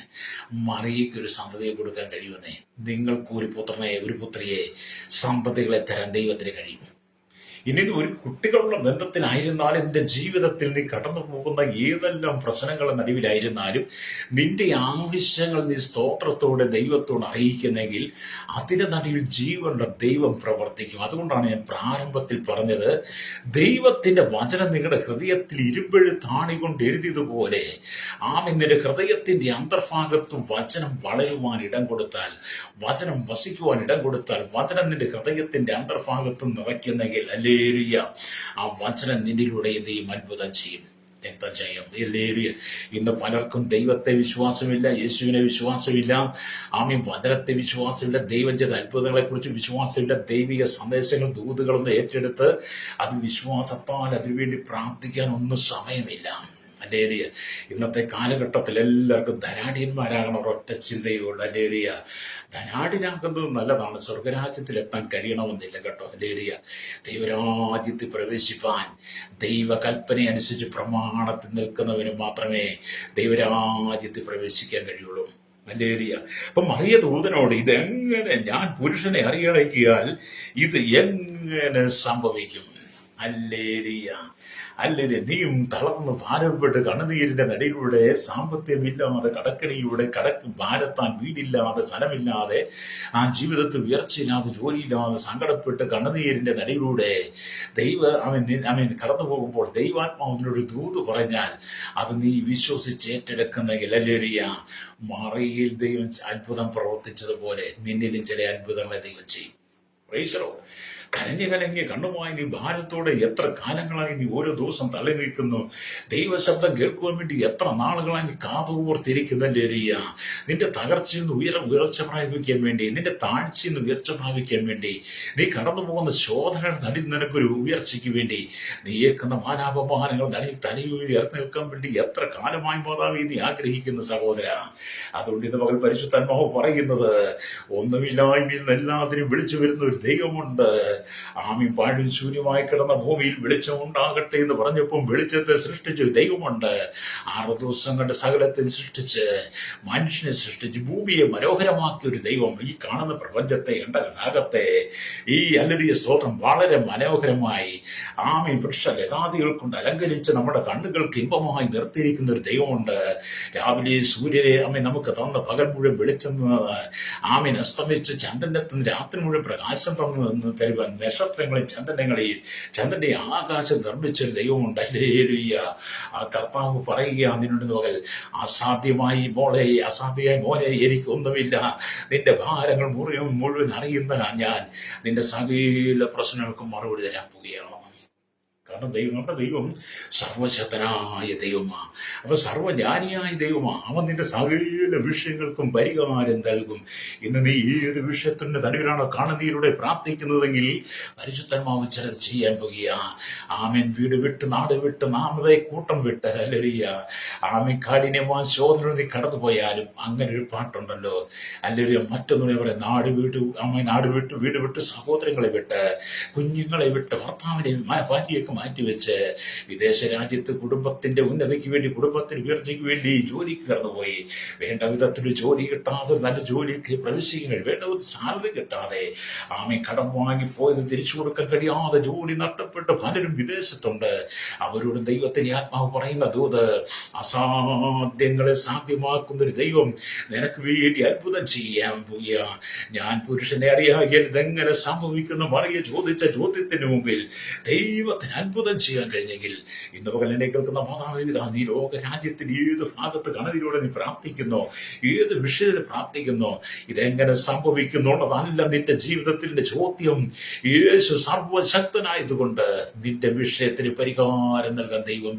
മറിയയ്ക്കൊരു സന്തതിയെ കൊടുക്കാൻ കഴിയുമെന്നേ. നിങ്ങൾക്കൊരു പുത്രനെ, ഒരു പുത്രിയെ, സന്തതികളെ തരാൻ ദൈവത്തിന് കഴിയും. ഇനി ഒരു കുട്ടികളുടെ ബന്ധത്തിലായിരുന്നാലും നിന്റെ ജീവിതത്തിൽ നീ കടന്നു പോകുന്ന ഏതെല്ലാം പ്രശ്നങ്ങളുടെ നടുവിലായിരുന്നാലും നിന്റെ ആവശ്യങ്ങൾ നീ സ്തോത്രത്തോടെ ദൈവത്തോട് അറിയിക്കുന്നെങ്കിൽ അതിന്റെ നടുവിൽ ജീവനുള്ള ദൈവം പ്രവർത്തിക്കും. അതുകൊണ്ടാണ് ഞാൻ പ്രാരംഭത്തിൽ പറഞ്ഞത്, ദൈവത്തിന്റെ വചനം നിങ്ങളുടെ ഹൃദയത്തിൽ ഇരുമ്പെഴുത്താണി കൊണ്ട് എഴുതിയതുപോലെ നിന്റെ ഹൃദയത്തിന്റെ അന്തർഭാഗത്തും വചനം വളരുവാൻ ഇടം കൊടുത്താൽ, വചനം വസിക്കുവാൻ ഇടം കൊടുത്താൽ, വചനം നിന്റെ ഹൃദയത്തിന്റെ അന്തർഭാഗത്തും നിറയ്ക്കുന്നെങ്കിൽ ആ വചനം നിന്നിലൂടെ എന്തെയും അത്ഭുതം ചെയ്യും. എന്താ ചെയ്യും? ഇന്ന് പലർക്കും ദൈവത്തെ വിശ്വാസമില്ല, യേശുവിനെ വിശ്വാസമില്ല, വചനത്തെ വിശ്വാസമില്ല, ദൈവം ചെയ്ത അത്ഭുതങ്ങളെ കുറിച്ച് വിശ്വാസമില്ല. ദൈവിക സന്ദേശങ്ങൾ, ദൂതുകളൊന്നും ഏറ്റെടുത്ത് അത് വിശ്വാസത്താൽ അതിനുവേണ്ടി പ്രാർത്ഥിക്കാൻ ഒന്നും സമയമില്ല. അല്ലേലിയ. ഇന്നത്തെ കാലഘട്ടത്തിൽ എല്ലാവർക്കും ധനാഢ്യന്മാരാകണം ഒരൊറ്റ ചിന്തയുള്ളൂ. അല്ലേലിയ. ധനാഢ്യനാകുന്നത് നല്ലതാണ്, സ്വർഗരാജ്യത്തിൽ എത്താൻ കഴിയണമെന്നില്ല കേട്ടോ. അല്ലേലിയ. ദൈവരാജ്യത്തിൽ പ്രവേശിപ്പാൻ ദൈവകൽപ്പന അനുസരിച്ച് പ്രമാണത്തിൽ നിൽക്കുന്നവന് മാത്രമേ ദൈവരാജ്യത്തിൽ പ്രവേശിക്കാൻ കഴിയുള്ളൂ. അല്ലേലിയ. അപ്പൊ മറിയ ദൂതനോട് ഇതെങ്ങനെ, ഞാൻ പുരുഷനെ അറിയിക്കിയാൽ ഇത് എങ്ങനെ സംഭവിക്കും? അല്ലേലിയ. നീയും തളർന്ന് ഭാരപ്പെട്ട് കണ്ണുനീരിന്റെ നടിയിലൂടെ, സാമ്പത്തികമില്ലാതെ കടക്കണിയിലൂടെ, ഭാരത്താൻ വീടില്ലാതെ, സ്ഥലമില്ലാതെ, ജീവിതത്തിൽ ഉയർച്ചയില്ലാതെ, ജോലിയില്ലാതെ സങ്കടപ്പെട്ട് കണ്ണുനീരിന്റെ നടിയിലൂടെ കടന്നു പോകുമ്പോൾ ദൈവാത്മാവിനൊരു ദൂത് പറഞ്ഞാൽ അത് നീ വിശ്വസിച്ച് ഏറ്റെടുക്കുന്നെങ്കിൽ അല്ലേലിയ, മറിയയിൽ ദൈവം അത്ഭുതം പ്രവർത്തിച്ചതുപോലെ നിന്നിലും ചില അത്ഭുതങ്ങളെ ദൈവം ചെയ്യും. Price the Lord. കരഞ്ഞു കലങ്ങി കണ്ണുമായി നീ ഭാരത്തോടെ എത്ര കാലങ്ങളായി നീ ഓരോ ദിവസം തള്ളി നിൽക്കുന്നു. ദൈവശബ്ദം കേൾക്കുവാൻ വേണ്ടി എത്ര നാളുകളായി നീ കാതോർത്തിരിക്കുന്നല്ലേ അരിയ. നിന്റെ തകർച്ചയിൽ നിന്ന് ഉയർച്ച പ്രാപിക്കാൻ വേണ്ടി, നിന്റെ താഴ്ചയിൽ നിന്ന് ഉയർച്ച പ്രാപിക്കാൻ വേണ്ടി, നീ കടന്നു പോകുന്ന ശോധനയുടെ നടിൽ നിനക്കൊരു ഉയർച്ചയ്ക്ക് വേണ്ടി, നീ ഏക്കുന്ന മാനാപമാനങ്ങൾ നടിൽ തലയുയർത്തി നിൽക്കാൻ വേണ്ടി എത്ര കാലമായി മാതാവി നീ ആഗ്രഹിക്കുന്ന സഹോദര. അതുകൊണ്ട് ഇന്ന് പകൽ പരിശുദ്ധാത്മാവ് പറയുന്നത്, ഒന്നുമില്ലായ്മയിൽ നിന്ന് എല്ലാത്തിനും വിളിച്ചു വരുന്ന ഒരു ദൈവമുണ്ട്. ആമീൻ. പാഴും ശൂന്യമായി കിടന്ന ഭൂമിയിൽ വെളിച്ചം ഉണ്ടാകട്ടെ എന്ന് പറഞ്ഞപ്പോൾ വെളിച്ചത്തെ സൃഷ്ടിച്ച ദൈവമുണ്ട്. 6 ദിവസം കൊണ്ട് സകലത്തെ സൃഷ്ടിച്ച് മനുഷ്യനെ സൃഷ്ടിച്ച് ഭൂമിയെ മനോഹരമാക്കിയ ഒരു ദൈവം ഈ കാണുന്ന പ്രപഞ്ചത്തെ ഭാഗത്തെ ഈ അല്ലരിയ സ്തോത്രം വളരെ മനോഹരമായി ആമീൻ വൃക്ഷലതാദികൾ കൊണ്ട് അലങ്കരിച്ച് നമ്മുടെ കണ്ണുകൾക്ക് ഇമ്പമായി നിർത്തിയിരിക്കുന്ന ഒരു ദൈവമുണ്ട്. രാവിലെ സൂര്യനെ ആമീൻ നമുക്ക് തന്ന പകൽ മുഴുവൻ വെളിച്ചം ആമീൻ അസ്തമിച്ച് ചന്ദ്രന്റെ രാത്രി മുഴുവൻ പ്രകാശം തരുവാൻ നക്ഷത്രങ്ങളെയും ചന്ദ്രന്റെ ആകാശം നിർമ്മിച്ചൊരു ദൈവമുണ്ട്. ഹല്ലേലൂയ. ആ കർത്താവ് പറയുക അതിനുണ്ട് പകൽ, അസാധ്യമായി മോനെ എനിക്കൊന്നുമില്ല. നിന്റെ ഭാരങ്ങൾ മുഴുവൻ അറിയുന്ന ഞാൻ നിന്റെ സകല പ്രശ്നങ്ങൾക്കും മറുപടി തരാൻ പോവുകയാണ്. കാരണം നമ്മുടെ ദൈവം സർവശക്തനായ ദൈവമാണ്. അപ്പൊ സർവജ്ഞാനിയായ ദൈവമാണ്. അവൻ നിന്റെ സകല വിഷയങ്ങൾക്കും പരിഹാരം നൽകും. ഇന്ന് നീ ഏത് വിഷയത്തിന്റെ നടുവിലാണോ കണ്ണുനീരോടെ പ്രാർത്ഥിക്കുന്നതെങ്കിൽ പരിശുദ്ധമാവ് ചിലത് ചെയ്യാൻ പോകുക. ആമേൻ. വീട് വിട്ട് നാട് വിട്ട് നാമതേ കൂട്ടം വിട്ട് ഹല്ലേലൂയ. ആമേൻ. കാഠിന്യമായ ശോധന നീ കടന്നു പോയാലും അങ്ങനെ ഒരു പാട്ടുണ്ടല്ലോ, ഹല്ലേലൂയ. മറ്റൊന്നുകൂടെ പറയാം, നാട് വിട്ട് വീട് വിട്ട് സഹോദരങ്ങളെ വിട്ട് കുഞ്ഞുങ്ങളെ വിട്ട് ഭർത്താവിനെ ഭാര്യയൊക്കെ മാറ്റിവെച്ച് വിദേശ രാജ്യത്ത് കുടുംബത്തിന്റെ ഉന്നതിക്ക് വേണ്ടി, കുടുംബത്തിന്റെ ഉയർച്ചയ്ക്ക് വേണ്ടി ജോലിക്ക് കടന്നുപോയി. വേണ്ട വിധത്തിൽ ജോലി കിട്ടാതെ, നല്ല ജോലിക്ക് പ്രവേശിക്കാൻ വേണ്ട സാലറി കിട്ടാതെ ആമേ കടം വാങ്ങിപ്പോയത് തിരിച്ചു കൊടുക്കാൻ കഴിയാതെ ജോലി നഷ്ടപ്പെട്ട് പലരും വിദേശത്തുണ്ട്. അവരോട് ദൈവത്തിന്റെ ആത്മാവ് പറയുന്ന ദൂത്, അസാധ്യങ്ങളെ സാധ്യമാക്കുന്ന ഒരു ദൈവം നിനക്ക് വേണ്ടി അത്ഭുതം ചെയ്യാൻ പോവുക. ഞാൻ പുരുഷനെ അറിയാകിയാൽ ഇതെങ്ങനെ സംഭവിക്കുന്നു മറിയ ചോദിച്ച ചോദ്യത്തിന് മുമ്പിൽ ദൈവത്തിന് അത്ഭുതം ചെയ്യാൻ കഴിഞ്ഞെങ്കിൽ ഇന്ന് പകൽ എന്നെ കേൾക്കുന്ന മാതാവിത, നീ ലോക രാജ്യത്തിൽ ഏത് ഭാഗത്ത് കണതിലൂടെ നീ പ്രാർത്ഥിക്കുന്നോ, ഏത് വിഷയത്തിൽ പ്രാർത്ഥിക്കുന്നോ, ഇതെങ്ങനെ സംഭവിക്കുന്നുള്ളതല്ല നിന്റെ ജീവിതത്തിന്റെ ചോദ്യം. യേശു സർവശക്തനായതുകൊണ്ട് നിന്റെ വിഷയത്തിന് പരിഹാരം നൽകാൻ ദൈവം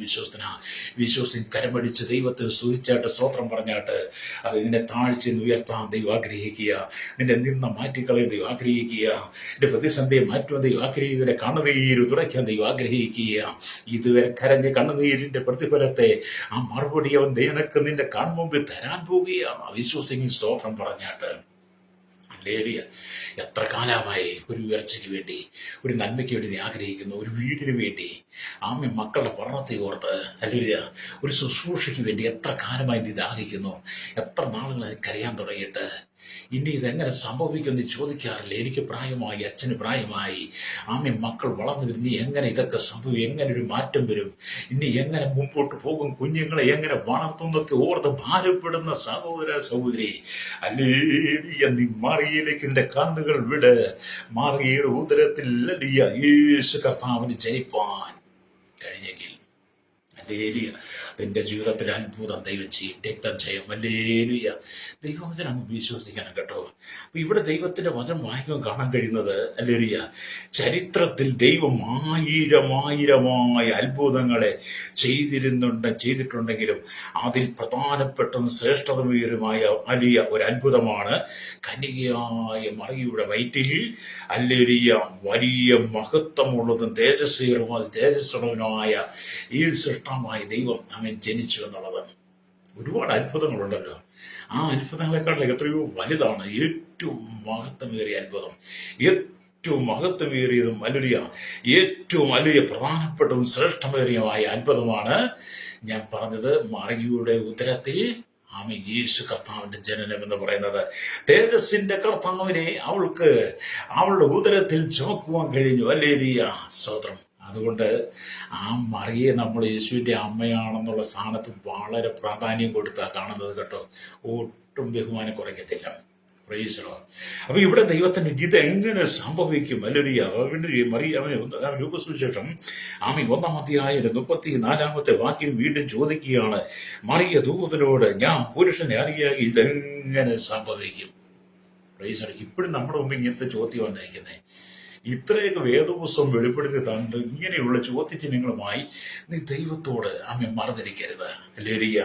വിശ്വസിൻ. കരമടിച്ച് ദൈവത്തെ സ്തുതിച്ചാട്ട് സ്തോത്രം പറഞ്ഞാട്ട് അത് നിന്നെ താഴ്ചയിൽ ഉയർത്താൻ ദൈവം ആഗ്രഹിക്കുക. നിന്റെ നിന്ന മാറ്റിക്കളയാൻ ദൈവം ആഗ്രഹിക്കുക. എന്റെ പ്രതിസന്ധിയെ മാറ്റുവാൻ ദൈവം ആഗ്രഹിക്കുക. കണ്ണുനീര് തുടയ്ക്കാൻ ദൈവം ആഗ്രഹിക്കുക. ഇതുവരെ കരഞ്ഞ കണ്ണുനീരിന്റെ പ്രതിഫലത്തെ ആ മറുപടി അവൻ നിനക്ക് നിന്റെ കൺമുമ്പിൽ തരാൻ പോവുകയാണ്. വിശ്വസിക്കും സ്തോത്രം പറഞ്ഞാട്ട്. ഹല്ലേലൂയ. എത്ര കാലമായി ഒരു ഉയർച്ചയ്ക്ക് വേണ്ടി, ഒരു നന്മയ്ക്ക് വേണ്ടി നീ ആഗ്രഹിക്കുന്നു, ഒരു വീടിന് വേണ്ടി, ആമേ മക്കളുടെ പഠനത്തെ ഓർത്ത്, ഹല്ലേലൂയ, ഒരു ശുശ്രൂഷയ്ക്ക് വേണ്ടി എത്ര കാലമായി നീ ദാഹിക്കുന്നു. എത്ര നാളുകളായി കരയാൻ തുടങ്ങിയിട്ട്. ഇനി ഇതെങ്ങനെ സംഭവിക്കും നീ ചോദിക്കാറില്ല. എനിക്ക് പ്രായമായി, അച്ഛന് പ്രായമായി, ആമേ മക്കൾ വളർന്നു വരും, നീ എങ്ങനെ ഇതൊക്കെ സംഭവിക്കും, എങ്ങനെ ഒരു മാറ്റം വരും, ഇനി എങ്ങനെ മുമ്പോട്ട് പോകും, കുഞ്ഞുങ്ങളെ എങ്ങനെ വളർത്തുന്നൊക്കെ ഓർത്ത് ഭാരപ്പെടുന്ന സഹോദരി, ഹല്ലേലൂയ, നീ മറിയയിലേക്ക് നിന്റെ കണ്ണുകൾ വിട്. മറിയയുടെ ഉദരത്തിൽ യേശു കർത്താവിന് ജയിപ്പാൻ കഴിഞ്ഞെങ്കിൽ, ഹല്ലേലൂയ, നിന്റെ ജീവിതത്തിൽ അത്ഭുതം ദൈവം ചെയ്യും, രക്തം ചെയ്യും. ഹല്ലേലൂയ. ദൈവവചനം വിശ്വസിക്കണം കേട്ടോ. അപ്പൊ ഇവിടെ ദൈവത്തിന്റെ വചനം വായിക്കാൻ കാണാൻ കഴിയുന്നത്, ഹല്ലേലൂയ, ചരിത്രത്തിൽ ദൈവം ആയിരമായ അത്ഭുതങ്ങളെ ചെയ്തിട്ടുണ്ടെങ്കിലും അതിൽ പ്രധാനപ്പെട്ടതും ശ്രേഷ്ഠതമേറുമായ വലിയ ഒരു അത്ഭുതമാണ് കന്യകയായ മറിയയുടെ വയറ്റിൽ, ഹല്ലേലൂയ, വലിയ മഹത്വമുള്ളതും തേജസ്സുള്ളവനായ ഈ സൃഷ്ടമായ ദൈവം അവൻ ജനിച്ചു എന്നുള്ളത്. ഒരുപാട് അത്ഭുതങ്ങളുണ്ടല്ലോ. ആ അത്ഭുതങ്ങളെക്കാളും എത്രയോ വലുതാണ് ഏറ്റവും മഹത്വമേറിയ അത്ഭുതം. ഏറ്റവും മഹത്വമേറിയതും ഏറ്റവും വലിയ പ്രധാനപ്പെട്ടതും ശ്രേഷ്ഠമേറിയമായ അത്ഭുതമാണ് ഞാൻ പറഞ്ഞത്, മറിയയുടെ ഉദരത്തിൽ ആമേൻ യേശു കർത്താവിന്റെ ജനനം എന്ന് പറയുന്നത്. തേജസ്സിന്റെ കർത്താവിനെ അവളുടെ ഉദരത്തിൽ ചുമക്കുവാൻ കഴിഞ്ഞു. ഹല്ലേലൂയ, സ്തോത്രം. അതുകൊണ്ട് ആ മറിയെ നമ്മൾ യേശുവിൻ്റെ അമ്മയാണെന്നുള്ള സ്ഥാനത്ത് വളരെ പ്രാധാന്യം കൊടുത്താൽ കാണുന്നത് കേട്ടോ. ഒട്ടും ബഹുമാനം കുറയ്ക്കത്തില്ല. Price the Lord. അപ്പൊ ഇവിടെ ദൈവത്തിന് ഇതെങ്ങനെ സംഭവിക്കും? ലൂക്കോസുവിശേഷം 1-ാം അധ്യായം 34-ാമത്തെ വാക്യം വീണ്ടും ചോദിക്കുകയാണ് മറിയ ദൂതനോട്, ഞാൻ പുരുഷനെ അറിയാതെ ഇതെങ്ങനെ സംഭവിക്കും? Price the Lord. ഇപ്പോഴും നമ്മുടെ മുമ്പ് ഇങ്ങനത്തെ ചോദ്യം വന്നിരിക്കുന്നത്. ഇത്രയൊക്കെ വേദപുസ്തകം വെളിപ്പെടുത്തി തന്നിട്ട് ഇങ്ങനെയുള്ള ചോദ്യചിഹ്നങ്ങളുമായി നീ ദൈവത്തോട് അമ്മ മറന്നിരിക്കരുത്. ഹല്ലേലൂയ.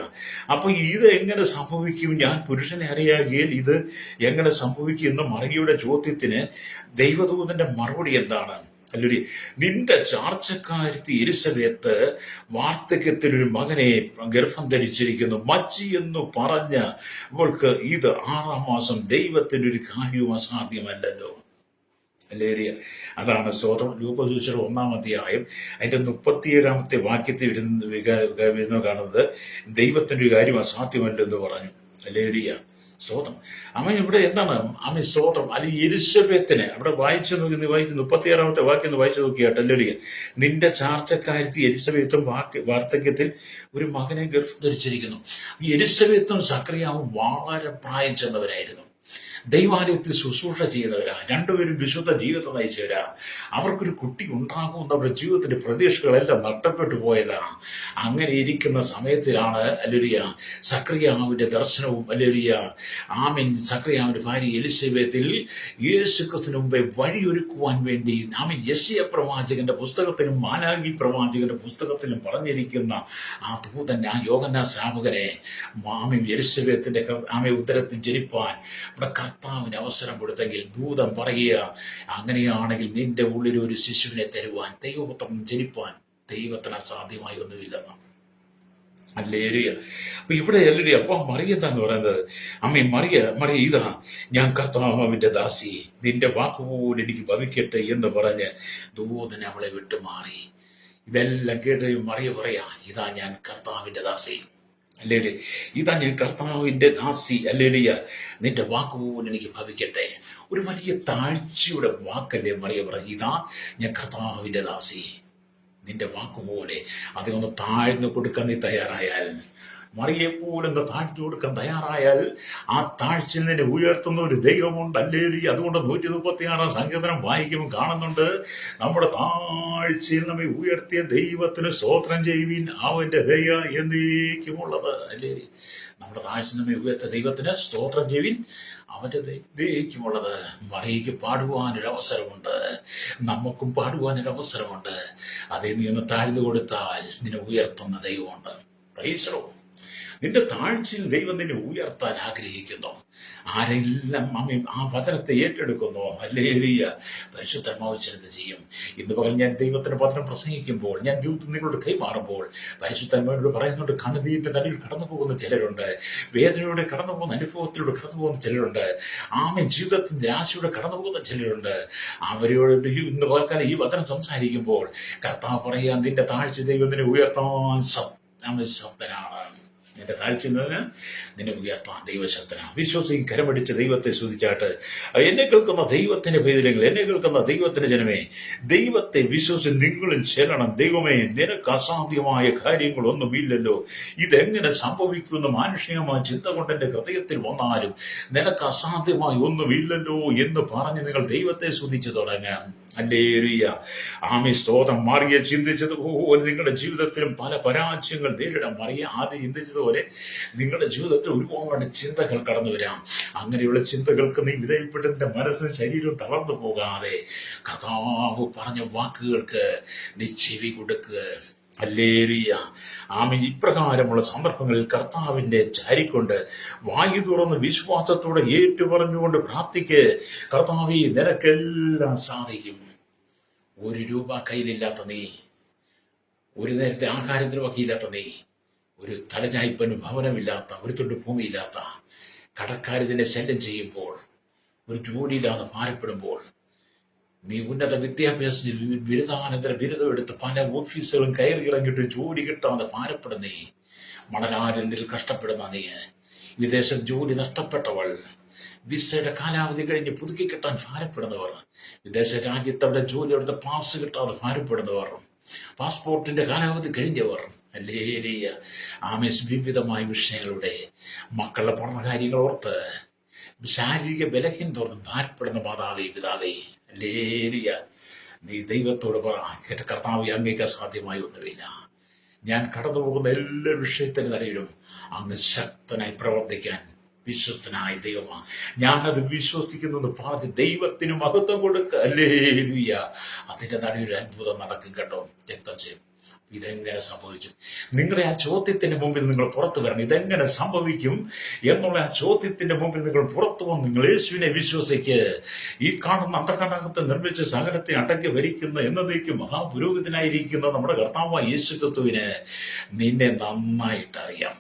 അപ്പൊ ഇത് എങ്ങനെ സംഭവിക്കും, ഞാൻ പുരുഷനെ അറിയാകിയാൽ ഇത് എങ്ങനെ സംഭവിക്കും എന്ന മറിയയുടെ ചോദ്യത്തിന് ദൈവദൂതന്റെ മറുപടി എന്താണ്? അല്ലൊരു നിന്റെ ചാർച്ചക്കാരത്തി എലിസബത്ത് വാർദ്ധക്യത്തിൽ ഒരു മകനെ ഗർഭം ധരിച്ചിരിക്കുന്നു, മച്ചി എന്ന് പറഞ്ഞ അവൾക്ക് ഇത് 6-ാം മാസം. ദൈവത്തിന് ഒരു കാര്യവും അസാധ്യമല്ലല്ലോ. ഹല്ലേലൂയ. അതാണ് സ്തോത്രം. ലൂക്കോസ് 1-ാം അധ്യായം അതിന്റെ 37-ാമത്തെ വാക്യത്തിൽ വരുന്ന കാണുന്നത്, ദൈവത്തിന്റെ ഒരു കാര്യം അസാധ്യമല്ലെന്ന് പറഞ്ഞു. ഹല്ലേലൂയ. സ്തോത്രം. അവൻ ഇവിടെ എന്താണ് അവൻ സ്തോത്രം അല്ലെങ്കിൽ എലിസബത്തിനെ അവിടെ വായിച്ചു നോക്കി, 36-ാമത്തെ വാക്യം വായിച്ചു നോക്കിയാട്ടല്ലേ, നിന്റെ ചാർച്ചക്കാരത്തി എലിസബത്തും വാർദ്ധക്യത്തിൽ ഒരു മകനെ ഗർഭം ധരിച്ചിരിക്കുന്നു. ഈ എലിസബത്തും സക്രിയാവും വളരെ പ്രായം ചെന്നവരായിരുന്നു, ദൈവാലയത്തിൽ ശുശ്രൂഷ ചെയ്യുന്നവരാ, രണ്ടുപേരും വിശുദ്ധ ജീവിതം നയിച്ചവരാ. അവർക്കൊരു കുട്ടി ഉണ്ടാകുമെന്ന് അവരുടെ ജീവിതത്തിന്റെ പ്രതീക്ഷകളെല്ലാം നഷ്ടപ്പെട്ടു പോയതാണ്. അങ്ങനെ ഇരിക്കുന്ന സമയത്തിലാണ് അല്ലേലൂയ സക്രിയാവിന്റെ ദർശനവും അല്ലേലൂയ ആമീൻ സക്രിയാവിന്റെ ഭാര്യ എലിസബത്തിൽ യേശുക്രിസ്തുവിന് മുമ്പേ വഴിയൊരുക്കുവാൻ വേണ്ടി ആമീൻ യെശയ്യാ പ്രവാചകന്റെ പുസ്തകത്തിലും മാലാഖി പ്രവാചകന്റെ പുസ്തകത്തിലും പറഞ്ഞിരിക്കുന്ന ആ ദൂതൻ, ആ യോഹന്നാൻ സ്നാപകനെ ആമീൻ എലിസബത്തിന്റെ ആമേ ഉത്തരത്തിൽ ജനിപ്പാൻ കർത്താവിന് അവസരം കൊടുത്തെങ്കിൽ ദൂതം പറയുക, അങ്ങനെയാണെങ്കിൽ നിന്റെ ഉള്ളിൽ ഒരു ശിശുവിനെ തരുവാൻ, ദൈവപുത്രൻ ജനിപ്പാൻ ദൈവത്തിന് അസാധ്യമായി ഒന്നുമില്ലെന്ന്. ഹല്ലേലൂയ. അപ്പൊ ഇവിടെ അല്ലേ അപ്പൊ മറിയ എന്താന്ന് പറയുന്നത്, അമ്മ മറിയ ഇതാ ഞാൻ കർത്താവിന്റെ ദാസി, നിന്റെ വാക്കുപോലും എനിക്ക് ഭവിക്കട്ടെ എന്ന് പറഞ്ഞ് ദൂതൻ അവളെ വിട്ടുമാറി. ഇതെല്ലാം കേട്ട് മറിയ പറയാ, ഇതാ ഞാൻ കർത്താവിന്റെ ദാസി, അല്ലേലേ ഇതാ ഞാൻ കർത്താവിന്റെ ദാസി, അല്ലേലിയ നിന്റെ വാക്കുപോലും എനിക്ക് ഭവിക്കട്ടെ. ഒരു വലിയ താഴ്ചയുടെ വാക്കല്ലേ മറിയ പറഞ്ഞു, ഇതാ ഞാൻ കർത്താവിന്റെ ദാസി, നിന്റെ വാക്കുപോലെ. അതൊന്ന് താഴ്ന്നു കൊടുക്കാൻ നീ തയ്യാറായാൽ, മറിയെപ്പോലും താഴ്ത്തി കൊടുക്കാൻ തയ്യാറായാൽ ആ താഴ്ചയിൽ നിന്നെ ഉയർത്തുന്ന ഒരു ദൈവമുണ്ട്. അല്ലേലൂയ. അതുകൊണ്ട് 136-ാം സങ്കീർത്തനം വായിക്കുമ്പോൾ കാണുന്നുണ്ട്, നമ്മുടെ താഴ്ചയിൽ നമ്മെ ഉയർത്തിയ ദൈവത്തിന് സ്തോത്രം ചെയ്യുവിൻ, അവന്റെ ദയ എന്നേക്കുമുള്ളത്. അല്ലേ, നമ്മുടെ താഴ്ച നമ്മെ ഉയർത്തിയ ദൈവത്തിന് സ്തോത്രം ചെയ്യുവിൻ, അവന്റെ ദൈവമുള്ളത്. മറിയയ്ക്ക് പാടുവാനൊരവസരമുണ്ട്, നമുക്കും പാടുവാനൊരവസരമുണ്ട്. അതേ നീ ഒന്ന് താഴ്ന്നു കൊടുത്താൽ നിന്നെ ഉയർത്തുന്ന ദൈവമുണ്ട്. Price the Lord. നിന്റെ താഴ്ചയിൽ ദൈവം നിന്നെ ഉയർത്താൻ ആഗ്രഹിക്കുന്നു. ആരെല്ലാം ആ വചനത്തെ ഏറ്റെടുക്കുന്നു, ഹല്ലേലൂയ, പരിശുദ്ധാത്മാവ് ചിലത് ചെയ്യും. ഇന്ന് പകൽ ഞാൻ ദൈവത്തിന്റെ വചനം പ്രസംഗിക്കുമ്പോൾ, ഞാൻ ജീവിതം നിങ്ങളോട് കൈമാറുമ്പോൾ പരിശുദ്ധാത്മാവിനോട് പറയുന്നുണ്ട്, കണ്ണുനീരിന്റെ നടുവിൽ കടന്നു പോകുന്ന ചിലരുണ്ട്, വേദനയോടെ കടന്നു പോകുന്ന അനുഭവത്തിലൂടെ കടന്നു പോകുന്ന ചിലരുണ്ട്, ജീവിതത്തിന്റെ നിരാശയോടെ കടന്നു പോകുന്ന ചിലരുണ്ട്. അവരോട് ഇന്ന് പകൽക്കാലം ഈ വചനം സംസാരിക്കുമ്പോൾ കർത്താവ് പറയാൻ, നിന്റെ താഴ്ച ദൈവത്തിനെ ഉയർത്താൻ ശബ്ദനാണ്. നിന്റെ താഴ്ചയിൽ നിന്ന് നിന്നെ ഉയർത്താൻ ദൈവശക്തനാണ്. വിശ്വസിക്കും കരമടിച്ച് ദൈവത്തെ സ്തുതിച്ചാട്ട്, എന്നെ കേൾക്കുന്ന ദൈവത്തിന്റെ പൈതലങ്ങൾ, എന്നെ കേൾക്കുന്ന ദൈവത്തിന്റെ ജനമേ, ദൈവത്തെ വിശ്വസിച്ച് നിങ്ങളും ചെല്ലണം. ദൈവമേ, നിനക്ക് അസാധ്യമായ കാര്യങ്ങളൊന്നുമില്ലല്ലോ, ഇതെങ്ങനെ സംഭവിക്കുമെന്ന് മാനുഷികമായ ചിന്ത കൊണ്ട് എന്റെ ഹൃദയത്തിൽ വന്നാലും നിനക്ക് അസാധ്യമായി ഒന്നുമില്ലല്ലോ എന്ന് പറഞ്ഞ് നിങ്ങൾ ദൈവത്തെ സ്തുതിച്ചു തുടങ്ങാം. ഹല്ലേലൂയ. ആമീൻ. സ്തോത്രം. മറിയ ചിന്തിച്ചതുപോലെ നിങ്ങളുടെ ജീവിതത്തിലും പല പരാജയങ്ങൾ നേരിടാം. മറിയ ആദ്യം ചിന്തിച്ചതുപോലെ നിങ്ങളുടെ ജീവിതത്തിൽ ഒരുപാട് ചിന്തകൾ കടന്നു വരാം. അങ്ങനെയുള്ള ചിന്തകൾക്ക് നീ വിധേയപ്പെട്ട് നിന്റെ മനസ്സും ശരീരവും തളർന്നു പോകാതെ കർത്താവ് പറഞ്ഞ വാക്കുകൾക്ക് നീ ചെവി കൊടുക്കുക. ഹല്ലേലൂയ. ആമീൻ. ഇപ്രകാരമുള്ള സന്ദർഭങ്ങളിൽ കർത്താവിന്റെ ചാരിക്കൊണ്ട് വായു തുറന്ന് വിശ്വാസത്തോടെ ഏറ്റുപറഞ്ഞുകൊണ്ട് പ്രാർത്ഥിക്ക്, കർത്താവേ നിനക്കെല്ലാം സാധിക്കും. 1 രൂപ കയ്യിലില്ലാത്ത നീ, ഒരു നേരത്തെ ആഹാരത്തിന് വകയില്ലാത്ത നീ, ഒരു തലചായ്പന് ഭവനമില്ലാത്ത, ഒരു തുണ്ട് ഭൂമിയില്ലാത്ത, കടക്കാരിതിനെ ശല്യം ചെയ്യുമ്പോൾ, ഒരു ജോലിയില്ലാതെ ഭാരപ്പെടുമ്പോൾ, നീ ഉന്നത വിദ്യാഭ്യാസ ബിരുദാനന്തര ബിരുദം എടുത്ത് പല ഓഫീസുകളും കയറി ഇറങ്ങിയിട്ട് ജോലി കിട്ടാതെ ഭാരപ്പെടുന്നേ, മണലാരനിൽ കഷ്ടപ്പെടുന്ന നീ, വിദേശ ജോലി നഷ്ടപ്പെട്ടവൾ, വിസയുടെ കാലാവധി കഴിഞ്ഞ് പുതുക്കി കിട്ടാൻ ഭാരപ്പെടുന്നവർ, വിദേശ രാജ്യത്തവിടെ ജോലി എടുത്ത് പാസ് കിട്ടാതെ ഭാരപ്പെടുന്നവർ, പാസ്പോർട്ടിന്റെ കാലാവധി കഴിഞ്ഞവർ, ഹല്ലേലൂയ, വിവിധമായ വിഷയങ്ങളുടെ മക്കളുടെ പഠനകാര്യങ്ങൾ ഓർത്ത് ശാരീരിക ബലഹീനത ഓർത്ത് ഭാരപ്പെടുന്ന മാതാവേ പിതാവേ, ഹല്ലേലൂയ, നീ ദൈവത്തോട് പറ, കർത്താവേ അങ്ങേക്ക് അസാധ്യമായി ഒന്നുമില്ല. ഞാൻ കടന്നു പോകുന്ന എല്ലാ വിഷയത്തിന് നിലയിലും അങ്ങ് ശക്തനായി പ്രവർത്തിക്കാൻ വിശ്വസ്തനായ ദൈവമാണ്. ഞാനത് വിശ്വസിക്കുന്നു പറഞ്ഞ് ദൈവത്തിന് മഹത്വം കൊടുക്കുക. ഹല്ലേലൂയ. അതിന്റെ നടുവിൽ ഒരു അത്ഭുതം നടക്കും കേട്ടോ. രക്തം ചെയ്യും. ഇതെങ്ങനെ സംഭവിക്കും? നിങ്ങളുടെ ആ ചോദ്യത്തിന്റെ മുമ്പിൽ നിങ്ങൾ പുറത്തു വരണം. ഇതെങ്ങനെ സംഭവിക്കും എന്നുള്ള ആ ചോദ്യത്തിന്റെ മുമ്പിൽ നിങ്ങൾ പുറത്തു വന്ന് നിങ്ങൾ യേശുവിനെ വിശ്വസിക്ക്. ഈ കാണുന്ന അണ്ടകടകത്തെ നിർമ്മിച്ച് സകലത്തെ അടക്കി ഭരിക്കുന്ന എന്നതേക്കും മഹാപുരോഹിതനായിരിക്കുന്ന നമ്മുടെ കർത്താവായ യേശു ക്രിസ്തുവിന് നിന്നെ നന്നായിട്ട് അറിയാം.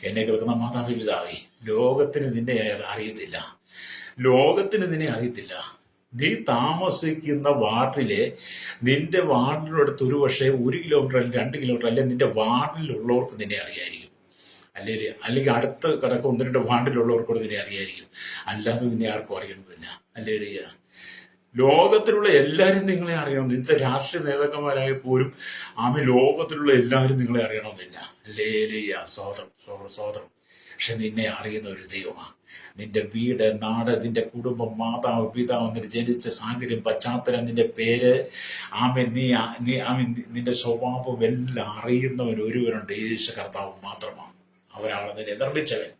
എന്നെ കേൾക്കുന്ന മാതാപിതാവേ, ലോകത്തിന് നിന്നെ അറിയത്തില്ല. ലോകത്തിന് നിന്നെ അറിയത്തില്ല. നീ താമസിക്കുന്ന വാർഡിലെ നിന്റെ വാർഡിനടുത്ത് ഒരു പക്ഷേ 1 കിലോമീറ്റർ അല്ലെങ്കിൽ 2 കിലോമീറ്റർ അല്ലെ നിന്റെ വാർഡിലുള്ളവർക്ക് നിന്നെ അറിയായിരിക്കും. അല്ലെങ്കിൽ അടുത്ത് കിടക്കും 1-2 വാർഡിലുള്ളവർക്കൂടെ നിന്നെ അറിയായിരിക്കും. അല്ലാതെ നിന്നെ ആർക്കും അറിയണമെന്നില്ല. അല്ലെങ്കിൽ ലോകത്തിലുള്ള എല്ലാവരും നിങ്ങളെ അറിയണം. ഇന്നത്തെ രാഷ്ട്രീയ നേതാക്കന്മാരായ പോലും ലോകത്തിലുള്ള എല്ലാവരും നിങ്ങളെ അറിയണമെന്നില്ല. സ്വതന്ത്രം. പക്ഷെ നിന്നെ അറിയുന്ന ഒരു ദൈവമാണ്. നിന്റെ വീട്, നാട്, നിന്റെ കുടുംബം, മാതാവ്, പിതാവ്, നിന്റെ ജനിച്ച സാഹചര്യം, പശ്ചാത്തലം, നിന്റെ പേര്, നിന്റെ സ്വഭാവം എല്ലാം അറിയുന്നവൻ ഒരുവനുണ്ട്. യേശു കർത്താവ് മാത്രമാണ്. അവനാണ് നിന്നെ നിർമ്മിച്ചവൻ.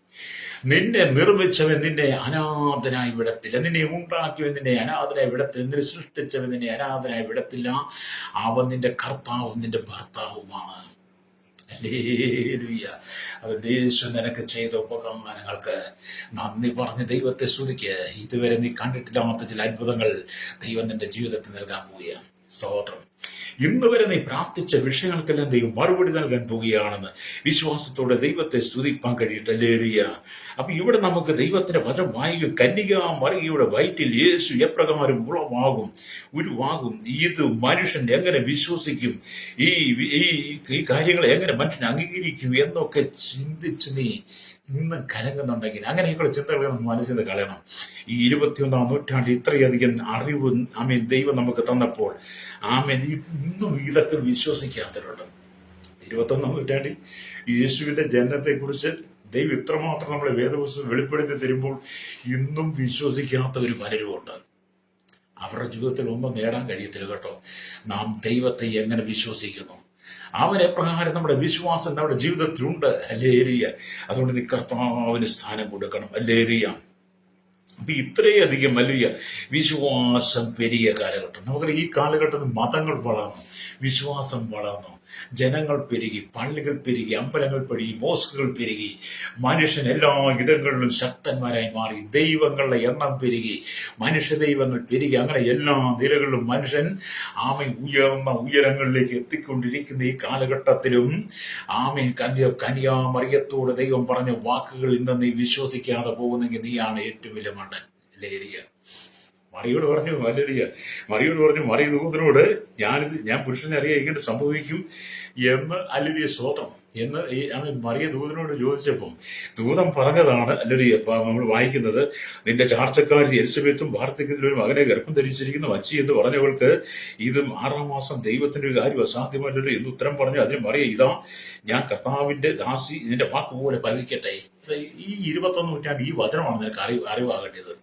നിന്നെ അനാഥനായി വിടത്തില്ല. നിന്നെ ഉണ്ടാക്കിയവൻ നിന്നെ അനാഥനായി വിടത്തില്ല. നിന്നെ സൃഷ്ടിച്ചവൻ നിന്നെ അനാഥനായി വിടത്തില്ല. അവൻ നിന്റെ കർത്താവും നിന്റെ ഭർത്താവുമാണ്. ഹല്ലേലൂയ. അതുകൊണ്ട് യേശു നിനക്ക് ചെയ്ത ഉപകാരങ്ങൾക്ക് നന്ദി പറഞ്ഞ് ദൈവത്തെ സ്തുതിക്ക്. ഇതുവരെ നീ കണ്ടിട്ടില്ലാത്ത ചില അത്ഭുതങ്ങൾ ദൈവം നിന്റെ ജീവിതത്തിൽ നൽകാൻ പോവുകയാണ്. സ്തോത്രം. ഇന്ന് വരെ നീ പ്രാർത്ഥിച്ച വിഷയങ്ങൾക്കെല്ലാം ദൈവം മറുപടി നൽകാൻ പോവുകയാണെന്ന് വിശ്വാസത്തോടെ ദൈവത്തെ സ്തുതിപ്പാൻ കഴിയട്ടെ. ഹല്ലേലൂയ. അപ്പൊ ഇവിടെ നമുക്ക് ദൈവത്തിന്റെ വചനം വായിക്കും. കന്യകാ മറിയയുടെ വയറ്റിൽ യേശു എപ്രകാരം ഉരുവാകും, ഇത് മനുഷ്യൻ എങ്ങനെ വിശ്വസിക്കും, ഈ കാര്യങ്ങളെ എങ്ങനെ മനുഷ്യൻ അംഗീകരിക്കും എന്നൊക്കെ ചിന്തിച്ച് നീ ഇന്ന് കലങ്ങുന്നുണ്ടെങ്കിൽ അങ്ങനെയൊക്കെയുള്ള ചിന്തകൾ നമുക്ക് മനസ്സിൽ നിന്ന് കളയണം. ഈ 21-ാം നൂറ്റാണ്ടിൽ ഇത്രയധികം അറിവ് ദൈവം നമുക്ക് തന്നപ്പോൾ ഇന്നും ഇതൊക്കെ വിശ്വസിക്കാത്തവരുണ്ട്. 21-ാം നൂറ്റാണ്ടിൽ യേശുവിന്റെ ജനനത്തെക്കുറിച്ച് ദൈവം ഇത്രമാത്രം നമ്മളെ വേദപുസ്തകം വെളിപ്പെടുത്തി തരുമ്പോൾ ഇന്നും വിശ്വസിക്കാത്തവർ പലരുമുണ്ട്. അവരുടെ ജീവിതത്തിൽ ഒന്നും നേടാൻ കഴിയത്തില്ല കേട്ടോ. നാം ദൈവത്തെ എങ്ങനെ വിശ്വസിക്കുന്നു, അവൻ എപ്രകാരം നമ്മുടെ വിശ്വാസം നമ്മുടെ ജീവിതത്തിലുണ്ട്. ഹല്ലേലൂയ. അതുകൊണ്ട് നീ കർത്താവിന് സ്ഥാനം കൊടുക്കണം. ഹല്ലേലൂയ. അപ്പൊ ഇത്രയധികം വലിയ വിശ്വാസം പെരിയ കാലഘട്ടം. നമുക്കറിയാം, ഈ കാലഘട്ടത്തിൽ മതങ്ങൾ വളർന്നു, വിശ്വാസം വളർന്നു, ജനങ്ങൾ പെരുകി, പള്ളികൾ പെരുകി, അമ്പലങ്ങൾ പെരുകി, മോസ്കുകൾ പെരുകി, മനുഷ്യൻ എല്ലാ ഇടങ്ങളിലും ശക്തന്മാരായി മാറി, ദൈവങ്ങളുടെ എണ്ണം പെരുകി, മനുഷ്യ ദൈവങ്ങൾ പെരുകി. അങ്ങനെ എല്ലാ നിലകളിലും മനുഷ്യൻ ഉയർന്ന ഉയരങ്ങളിലേക്ക് എത്തിക്കൊണ്ടിരിക്കുന്ന ഈ കാലഘട്ടത്തിലും കന്യാമറിയത്തോട് ദൈവം പറഞ്ഞ വാക്കുകൾ ഇന്ന് നീ വിശ്വസിക്കാതെ പോകുന്നെങ്കിൽ നീയാണ് ഏറ്റവും വലിയ മണ്ടൻ. ഹല്ലേലൂയ. മറിയോട് പറഞ്ഞു മറിയ ദൂതനോട് ഞാൻ പുരുഷനെ അറിയാൻ ഇങ്ങനെ സംഭവിക്കും എന്ന്. ഹല്ലേലൂയ. സ്തോത്രം എന്ന് മറിയ ദൂതനോട് ചോദിച്ചപ്പം ദൂതൻ പറഞ്ഞതാണ്. ഹല്ലേലൂയ. നമ്മൾ വായിക്കുന്നത്, നിന്റെ ചാർച്ചക്കാരി എലിസബത്തും വാർദ്ധക്യത്തിൽ ഒരു മകനെ ഗർഭം ധരിച്ചിരിക്കുന്ന വച്ചി എന്ന് പറഞ്ഞവൾക്ക് ഇത് 6-ാം മാസം ദൈവത്തിന്റെ ഒരു കാര്യം അസാധ്യമല്ലല്ലോ എന്ന് ഉത്തരം പറഞ്ഞു. അതിന് മറിയ, ഇതാ ഞാൻ കർത്താവിന്റെ ദാസി, ഇതിന്റെ വാക്കുപോലെ ഫലിക്കട്ടെ. ഈ 21-ാം നൂറ്റാണ്ട് ഈ വചനമാണ് നിനക്ക് അറിവാകേണ്ടത്.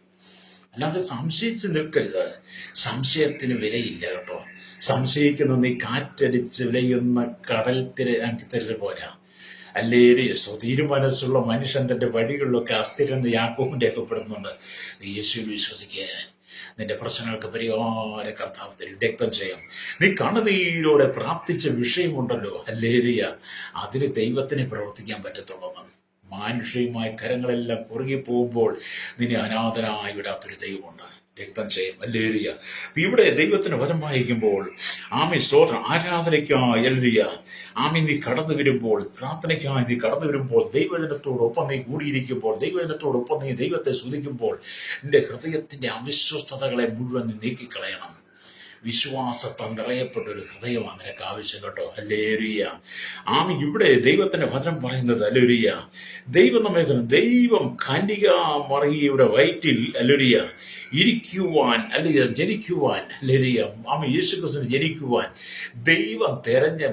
അല്ലാതെ സംശയിച്ച് നിൽക്കരുത്. സംശയത്തിന് വിലയില്ല കേട്ടോ. സംശയിക്കുന്ന നീ കാറ്റടിച്ച് വിലയുന്ന കടൽ തിര പോരാ. അല്ലേലും സ്വതീര മനസ്സുള്ള മനുഷ്യൻ തന്റെ വഴികളിലൊക്കെ അസ്ഥിരെന്ന് യാക്കോബിന്റെ ഒക്കെ പെടുന്നുണ്ട്. യേശുവിൽ വിശ്വസിക്കുക. നിന്റെ പ്രശ്നങ്ങൾക്ക് പരിഹാര കർത്താവ് തരും. രക്തം ചെയ്യാം. നീ കണ്ണുനീരോടെ പ്രാർത്ഥിച്ച വിഷയമുണ്ടല്ലോ, ഹല്ലേലൂയ, അതിന് ദൈവത്തിനെ പ്രവർത്തിക്കാൻ പറ്റത്തുള്ളൂ. മാനുഷികമായ കരങ്ങളെല്ലാം കുറുകി പോകുമ്പോൾ നിന്നെ അനാഥനായി വിടാത്തൊരു ദൈവമുണ്ട്. രക്തം ചെയ്യും. ഹല്ലേലൂയ. ഇവിടെ ദൈവത്തിന് വചനം വായിക്കുമ്പോൾ സ്തോത്രം, ആരാധനയ്ക്കായി ഹല്ലേലൂയ നീ കടന്നു വരുമ്പോൾ, പ്രാർത്ഥനയ്ക്കായി നീ കടന്നു വരുമ്പോൾ, ദൈവജനത്തോടൊപ്പം നീ കൂടിയിരിക്കുമ്പോൾ, ദൈവജനത്തോടൊപ്പം നീ ദൈവത്തെ സ്തുതിക്കുമ്പോൾ നിന്റെ ഹൃദയത്തിന്റെ അവിശ്വസ്തതകളെ മുഴുവൻ നീ നീക്കിക്കളയണം. വിശ്വാസത്താൽ നിറയപ്പെട്ട ഒരു ഹൃദയമാണ് നിനക്ക് ആവശ്യം കേട്ടോ. ഹല്ലേലൂയ. ഇവിടെ ദൈവത്തിന്റെ വചനം പറയുന്നത്, ഹല്ലേലൂയ, ദൈവം കന്യകാ മറിയയുടെ വയറ്റിൽ ഹല്ലേലൂയ ഇരിക്കുവാൻ, അല്ലെങ്കിൽ ജനിക്കുവാൻ, ഹല്ലേലൂയ, യേശുക്രിസ്തുവിന് ജനിക്കുവാൻ ദൈവം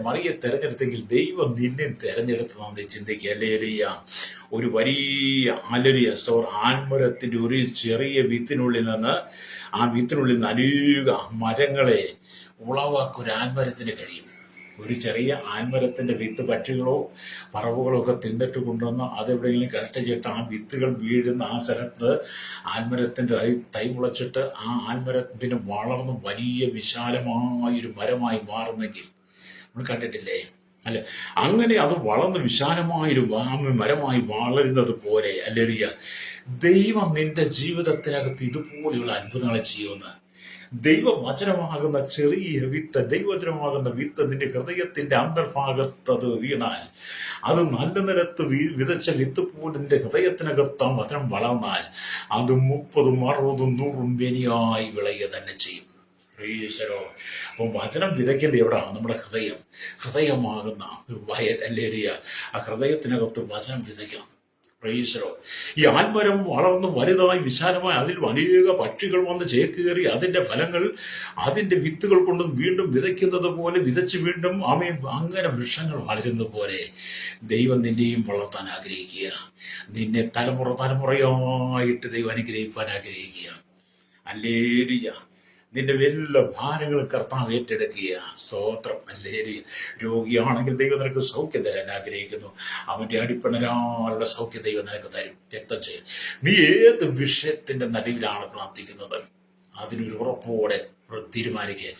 മറിയെ തെരഞ്ഞെടുത്തെങ്കിൽ ദൈവം നിന്നെ തെരഞ്ഞെടുത്തതാണെന്ന് ചിന്തിക്കുക. ഹല്ലേലൂയ. ഒരു വലിയ ഹല്ലേലൂയ ആൽമരത്തിന്റെ ഒരു ചെറിയ വിത്തിനുള്ളിൽ നിന്ന് അനേക മരങ്ങളെ ഉളവാക്കാൻ ഒരു ആൽമരത്തിന് കഴിയും. ഒരു ചെറിയ ആൽമരത്തിന്റെ വിത്ത് പക്ഷികളോ പറവുകളോ ഒക്കെ തിന്നിട്ട് കൊണ്ടുവന്ന് അതെവിടെയെങ്കിലും കഷ്ടിച്ചിട്ട് ആ വിത്തുകൾ വീഴുന്ന ആ സ്ഥലത്ത് ആൽമരത്തിന്റെ തൈ മുളച്ചിട്ട് ആ ആൽമരം പിന്നെ വളർന്ന് വലിയ വിശാലമായൊരു മരമായി മാറുന്നെങ്കിൽ നമ്മൾ കണ്ടിട്ടില്ലേ? അല്ലെ, അങ്ങനെ അത് വളർന്ന് വിശാലമായൊരു മരമായി വളരുന്നത് പോലെ അല്ലേലൂയ, ദൈവം നിന്റെ ജീവിതത്തിനകത്ത് ഇതുപോലെയുള്ള അത്ഭുതങ്ങളെ ചെയ്യുമെന്ന്. ദൈവവചനമാകുന്ന ചെറിയ വിത്ത്, ദൈവവചനമാകുന്ന വിത്ത് നിന്റെ ഹൃദയത്തിന്റെ അന്തർഭാഗത്ത് അത് വീണാൽ, അത് നല്ല നിലത്ത് വിതച്ച വിത്ത് പോലും നിന്റെ ഹൃദയത്തിനകത്ത് ആ വചനം വളർന്നാൽ അത് 30, 60, 100 ബെനിയായി വിളയുക തന്നെ ചെയ്യും. അപ്പം വചനം വിതയ്ക്കേണ്ടത് എവിടെയാണ്? നമ്മുടെ ഹൃദയമാകുന്ന വയൽ അല്ലേരിയ. ആ ഹൃദയത്തിനകത്ത് വചനം വിതയ്ക്കണം. ഈ ആൽമരം വളർന്ന് വലുതായി വിശാലമായി അതിൽ അനേക പക്ഷികൾ വന്ന് ചേക്കേറി അതിന്റെ ഫലങ്ങൾ അതിന്റെ വിത്തുകൾ കൊണ്ട് വീണ്ടും വിതയ്ക്കുന്നത് പോലെ വിതച്ച് വീണ്ടും അങ്ങനെ വൃക്ഷങ്ങൾ വളരുന്നത് പോലെ ദൈവം നിന്നെയും വളർത്താൻ ആഗ്രഹിക്കുക. നിന്നെ തലമുറയായിട്ട് ദൈവം അനുഗ്രഹിക്കാൻ ആഗ്രഹിക്കുക. ഹല്ലേലൂയ. നിന്റെ എല്ലാ ഭാരങ്ങളും കർത്താവ് ഏറ്റെടുക്കുക. സ്തോത്രം. ഹല്ലേലൂയ. രോഗിയാണെങ്കിൽ ദൈവം നിനക്ക് സൗഖ്യം തരാൻ ആഗ്രഹിക്കുന്നു. അവന്റെ അടിപ്പിണരാനുള്ള സൗഖ്യം ദൈവം നിനക്ക് തരും. രക്തം ചെയ്യും. നീ ഏത് വിഷയത്തിന്റെ നടുവിലാണ് പ്രാർത്ഥിക്കുന്നത്, അതിനൊരു ഉറപ്പോടെ തീരുമാനിക്കുക.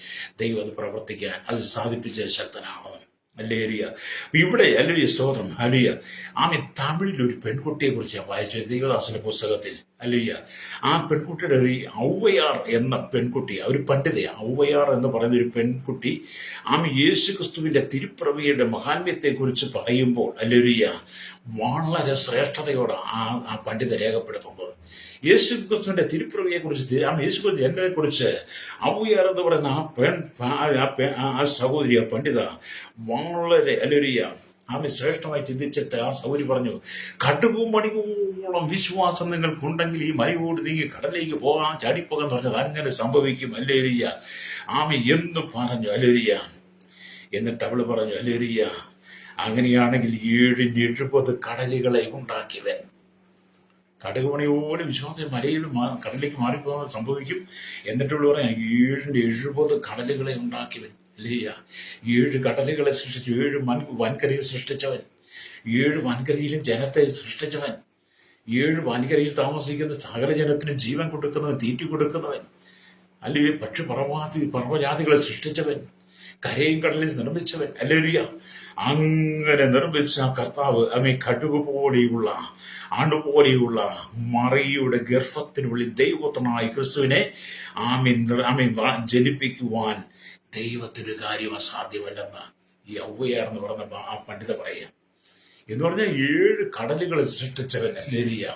ദൈവം അത് പ്രവർത്തിക്കാൻ അത് സാധിപ്പിച്ച ശക്തനാണ്. ഹല്ലേലൂയ. ഇവിടെ ഹല്ലേലൂയ, സ്തോത്രം. ഹല്ലേലൂയ. തമിഴിലൊരു പെൺകുട്ടിയെ കുറിച്ച് ഞാൻ വായിച്ചു ദൈവദാസന്റെ പുസ്തകത്തിൽ. ഹല്ലേലൂയ. ആ പെൺകുട്ടിയുടെ ഒരു ഔവയാർ എന്ന പെൺകുട്ടി, ഒരു പണ്ഡിതയെ, ഔവയാർ എന്ന് പറയുന്ന ഒരു പെൺകുട്ടി യേശു ക്രിസ്തുവിന്റെ തിരുപ്പിറവിയുടെ മഹാത്മ്യത്തെ കുറിച്ച് പറയുമ്പോൾ ഹല്ലേലൂയ വളരെ ശ്രേഷ്ഠതയോടെ ആ പണ്ഡിത രേഖപ്പെടുത്തുന്നത്. യേശു ക്രിസ്തുവിന്റെ തിരുപ്പിറവിയെ കുറിച്ച് യേശു എന്നെ കുറിച്ച് ഔവയാർ എന്ന് പറയുന്ന ആ സഹോദരി, ആ പണ്ഡിത വളരെ ഹല്ലേലൂയ ശ്രേഷ്ഠമായി ചിന്തിച്ചിട്ട് ആ സൗരി പറഞ്ഞു, കടുകും മണികൂളം വിശ്വാസം നിങ്ങൾക്കുണ്ടെങ്കിൽ ഈ മലയോട് നീങ്ങി കടലിലേക്ക് പോകാം, ചാടിപ്പോകാൻ പറഞ്ഞത് അങ്ങനെ സംഭവിക്കും. ഹല്ലേലൂയ. എന്ന് പറഞ്ഞു. ഹല്ലേലൂയ. എന്നിട്ട് അവള് പറഞ്ഞു, ഹല്ലേലൂയ, അങ്ങനെയാണെങ്കിൽ 770 കടലുകളെ ഉണ്ടാക്കിയവൻ. കടുകുമണിയോട് വിശ്വാസം മലയിൽ കടലിലേക്ക് മാറിപ്പോകാൻ സംഭവിക്കും. എന്നിട്ടുള്ള പറയാം 770 കടലുകളെ ഉണ്ടാക്കിയവൻ. ഹല്ലേലൂയ. 7 കടലുകളെ സൃഷ്ടിച്ചു, 7 വൻകരയിൽ സൃഷ്ടിച്ചവൻ, 7 വൻകരയിലും ജനത്തെ സൃഷ്ടിച്ചവൻ, 7 വൻകരയിൽ താമസിക്കുന്ന സകല ജനത്തിന് ജീവൻ കൊടുക്കുന്നവൻ, തീറ്റി കൊടുക്കുന്നവൻ, അല്ലെങ്കിൽ പർവ്വജാതികളെ സൃഷ്ടിച്ചവൻ, കരയും കടലിൽ നിർമ്മിച്ചവൻ. ഹല്ലേലൂയ. അങ്ങനെ നിർമ്മിച്ച കർത്താവ് കടുക് പോലെയുള്ള അണുപോലെയുള്ള മറിയുടെ ഗർഭത്തിനുള്ളിൽ ദൈവപുത്രനായ ക്രിസ്തുവിനെ ജനിപ്പിക്കുവാൻ ദൈവത്തിനൊരു കാര്യം അസാധ്യമല്ലെന്ന് ഈ ഔവയാർ എന്ന് പറഞ്ഞ ആ പണ്ഡിത പറയുക. എന്ന് പറഞ്ഞാൽ 7 കടലുകളെ സൃഷ്ടിച്ചവൻ. ഹല്ലേലൂയ.